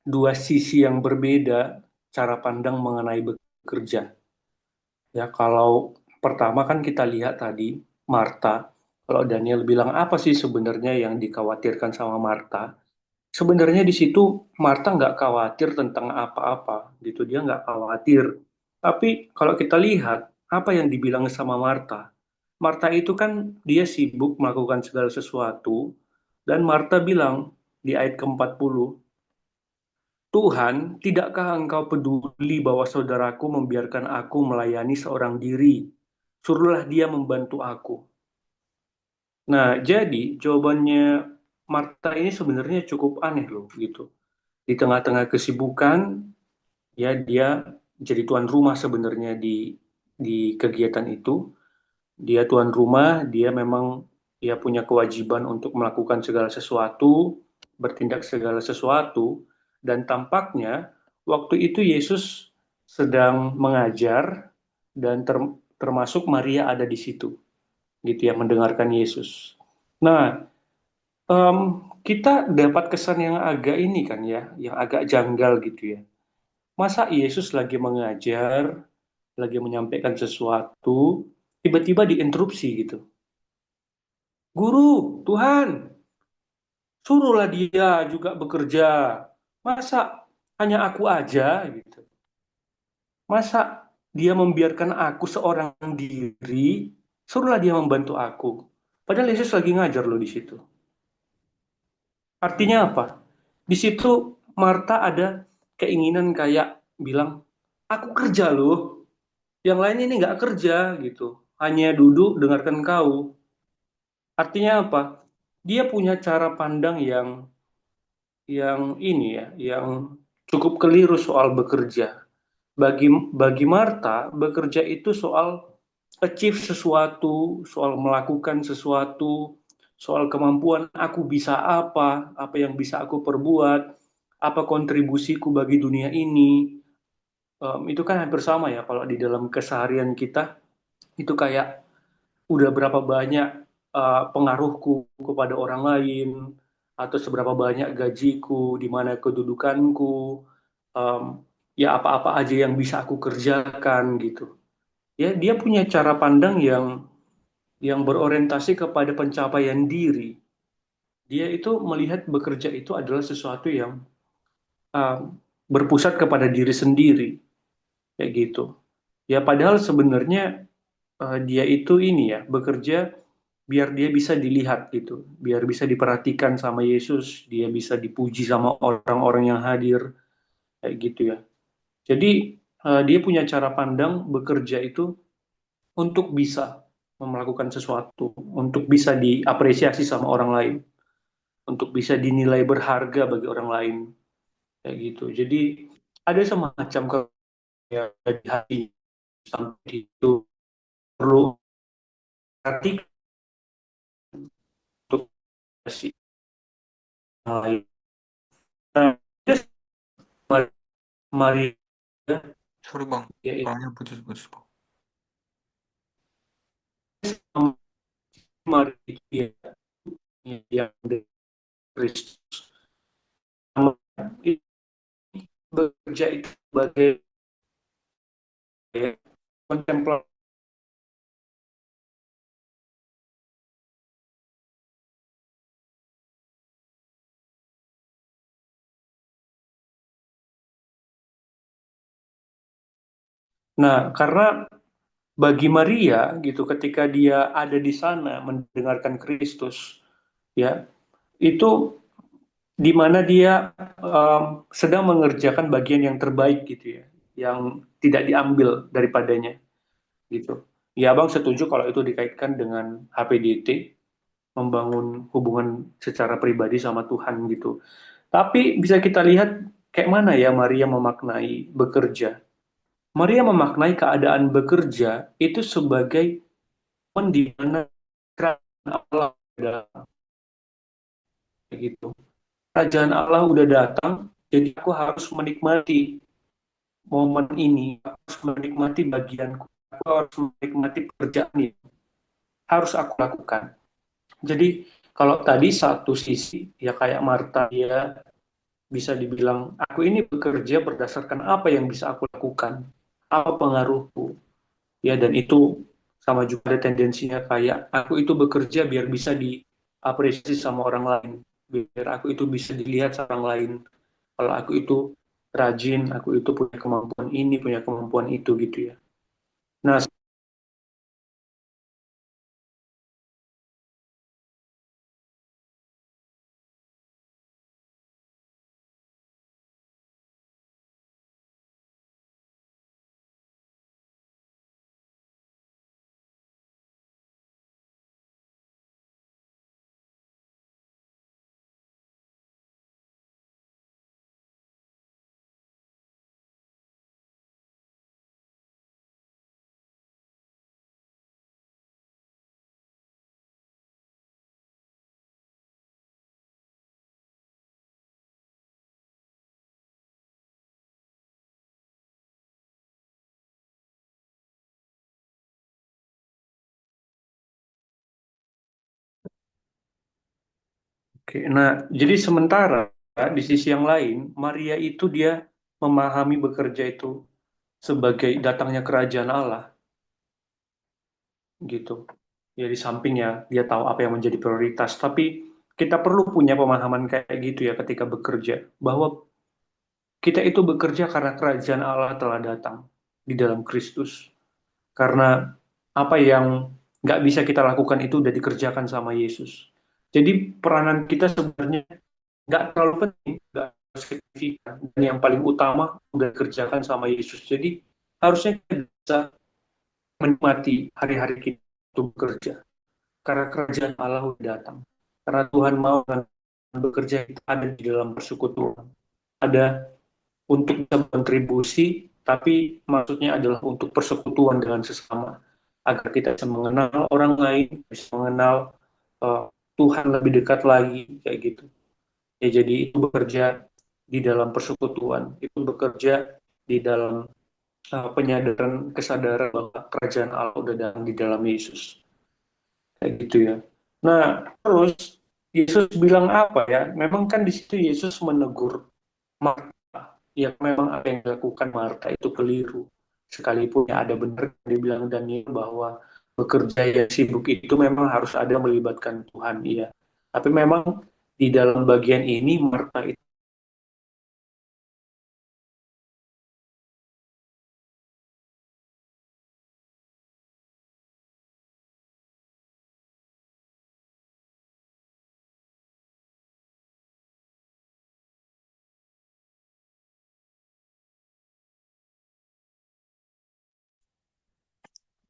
Speaker 4: dua sisi yang berbeda cara pandang mengenai bekerja. Ya, kalau pertama kan kita lihat tadi Marta, kalau Daniel bilang apa sih sebenarnya yang dikhawatirkan sama Marta? Sebenarnya di situ Marta nggak khawatir tentang apa-apa, gitu. Dia nggak khawatir. Tapi kalau kita lihat apa yang dibilang sama Marta, Marta itu kan dia sibuk melakukan segala sesuatu, dan Marta bilang di ayat ke-40, Tuhan, tidakkah engkau peduli bahwa saudaraku membiarkan aku melayani seorang diri? Suruhlah dia membantu aku. Nah, jadi jawabannya Marta ini sebenarnya cukup aneh loh, gitu. Di tengah-tengah kesibukan, ya dia jadi tuan rumah sebenarnya di kegiatan itu. Dia tuan rumah, dia memang dia punya kewajiban untuk melakukan segala sesuatu, bertindak segala sesuatu, dan tampaknya waktu itu Yesus sedang mengajar dan termasuk Maria ada di situ, gitu ya, mendengarkan Yesus. Nah, kita dapat kesan yang agak ini kan ya, yang agak janggal gitu ya. Masa Yesus lagi mengajar, lagi menyampaikan sesuatu, tiba-tiba diinterupsi gitu. Guru, Tuhan, suruhlah dia juga bekerja. Masa hanya aku aja gitu. Masa dia membiarkan aku seorang diri, suruhlah dia membantu aku. Padahal Yesus lagi ngajar loh di situ. Artinya apa? Di situ Marta ada keinginan kayak bilang, aku kerja loh, yang lain ini nggak kerja gitu, hanya duduk dengarkan kau. Artinya apa? Dia punya cara pandang yang ini ya, yang cukup keliru soal bekerja. Bagi Marta, bekerja itu soal achieve sesuatu, soal melakukan sesuatu, soal kemampuan aku bisa apa yang bisa aku perbuat, apa kontribusiku bagi dunia ini. Itu kan hampir sama ya kalau di dalam keseharian kita itu kayak udah berapa banyak pengaruhku kepada orang lain, atau seberapa banyak gajiku, di mana kedudukanku, um, ya apa-apa aja yang bisa aku kerjakan gitu. Ya, dia punya cara pandang yang berorientasi kepada pencapaian diri. Dia itu melihat bekerja itu adalah sesuatu yang berpusat kepada diri sendiri, kayak gitu. Ya, padahal sebenarnya dia itu ini ya, bekerja biar dia bisa dilihat gitu, biar bisa diperhatikan sama Yesus, dia bisa dipuji sama orang-orang yang hadir, kayak gitu ya. Jadi dia punya cara pandang bekerja itu untuk bisa melakukan sesuatu untuk bisa diapresiasi sama orang lain, untuk bisa dinilai berharga bagi orang lain, kayak gitu. Jadi ada semacam ya di hati sampai itu perlu hati untuk kasih orang lain. Nah, terus mari, mari
Speaker 1: Sorry bang,
Speaker 4: ya itu
Speaker 1: soalnya putus-putus bang.
Speaker 4: mari ya, yang dari Kristus bekerja itu sebagai ya, kontemplatif. Nah, karena bagi Maria gitu ketika dia ada di sana mendengarkan Kristus ya itu di mana dia sedang mengerjakan bagian yang terbaik gitu ya yang tidak diambil daripadanya gitu ya Abang setuju kalau itu dikaitkan dengan HPDT membangun hubungan secara pribadi sama Tuhan gitu tapi bisa kita lihat kayak mana ya Maria memaknai bekerja. Maria memaknai keadaan bekerja itu sebagai momen di mana kerajaan Allah udah gitu. Kerajaan Allah udah datang, jadi aku harus menikmati momen ini, aku harus menikmati bagianku, aku harus menikmati pekerjaan ini, harus aku lakukan. Jadi kalau tadi satu sisi ya kayak Marta dia bisa dibilang aku ini bekerja berdasarkan apa yang bisa aku lakukan, apa pengaruhku, ya dan itu sama juga ada tendensinya kayak aku itu bekerja biar bisa diapresiasi sama orang lain biar aku itu bisa dilihat sama orang lain kalau aku itu rajin aku itu punya kemampuan ini punya kemampuan itu gitu ya nah oke, nah jadi sementara di sisi yang lain Maria itu dia memahami bekerja itu sebagai datangnya kerajaan Allah gitu. Ya di sampingnya dia tahu apa yang menjadi prioritas, tapi kita perlu punya pemahaman kayak gitu ya ketika bekerja, bahwa kita itu bekerja karena kerajaan Allah telah datang di dalam Kristus. Karena apa yang nggak bisa kita lakukan itu udah dikerjakan sama Yesus. Jadi peranan kita sebenarnya nggak terlalu penting, nggak signifikan. Dan yang paling utama udah dikerjakan sama Yesus. Jadi harusnya kita bisa menikmati hari-hari kita untuk bekerja karena kerajaan Allah sudah datang. Karena Tuhan mau bekerja itu ada di dalam persekutuan. Ada untuk bisa kontribusi, tapi maksudnya adalah untuk persekutuan dengan sesama. Agar kita bisa mengenal orang lain, bisa mengenal Tuhan lebih dekat lagi, kayak gitu. Ya, jadi itu bekerja di dalam persekutuan, itu bekerja di dalam penyadaran, kesadaran bahwa kerajaan Allah sudah datang di dalam Yesus. Kayak gitu ya. Nah, terus Yesus bilang apa ya? Memang kan di situ Yesus menegur Marta. Ya memang apa yang dilakukan Marta itu keliru. Sekalipun ya ada benar dia bilang Daniel bahwa bekerja yang sibuk itu memang harus ada melibatkan Tuhan, iya. Tapi memang di dalam bagian ini Marta itu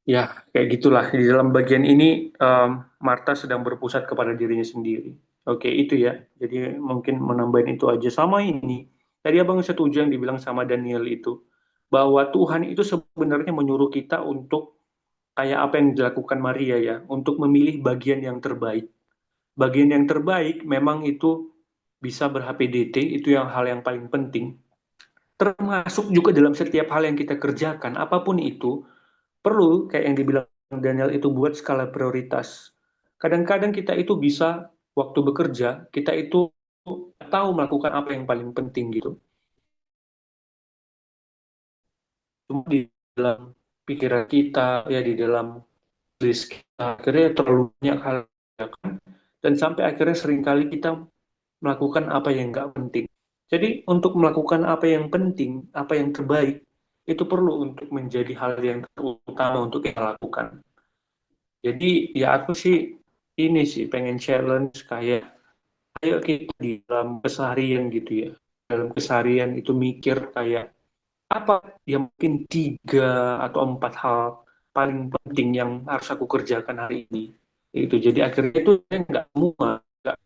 Speaker 4: Ya, kayak gitulah. Di dalam bagian ini, Marta sedang berpusat kepada dirinya sendiri. Oke, itu ya. Jadi mungkin menambahin itu aja. Sama ini, tadi abang setuju yang dibilang sama Daniel itu, bahwa Tuhan itu sebenarnya menyuruh kita untuk kayak apa yang dilakukan Maria ya, untuk memilih bagian yang terbaik. Bagian yang terbaik memang itu bisa ber-HPDT, itu yang hal yang paling penting. Termasuk juga dalam setiap hal yang kita kerjakan, apapun itu, perlu kayak yang dibilang Daniel itu buat skala prioritas. Kadang-kadang kita itu bisa waktu bekerja, kita itu tahu melakukan apa yang paling penting gitu. Cuma di dalam pikiran kita, ya di dalam list kita, akhirnya terlalu banyak hal yang dikerjakan, dan sampai akhirnya seringkali kita melakukan apa yang nggak penting. Jadi untuk melakukan apa yang penting, apa yang terbaik, itu perlu untuk menjadi hal yang terutama untuk kita lakukan. Jadi ya aku sih ini sih pengen challenge kayak ayo kita di dalam keseharian gitu ya. Dalam keseharian itu mikir kayak apa yang mungkin 3 atau 4 hal paling penting yang harus aku kerjakan hari ini. Itu jadi akhirnya itu saya nggak semua. Nggak.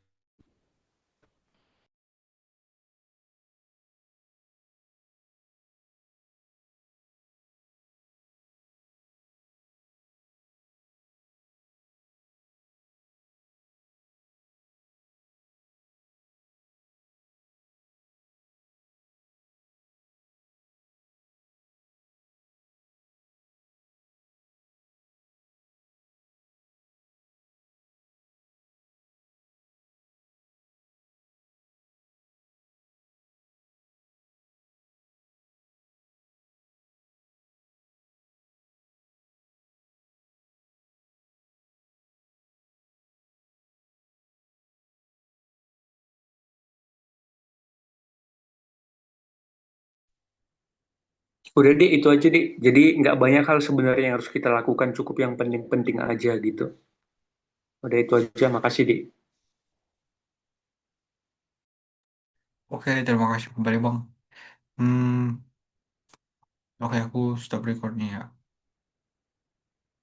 Speaker 4: Udah deh itu aja deh. Jadi nggak banyak hal sebenarnya yang harus kita lakukan, cukup yang penting-penting aja gitu. Udah itu aja, makasih deh.
Speaker 1: Oke, terima kasih kembali Bang. Hmm, oke, aku stop recordnya ya.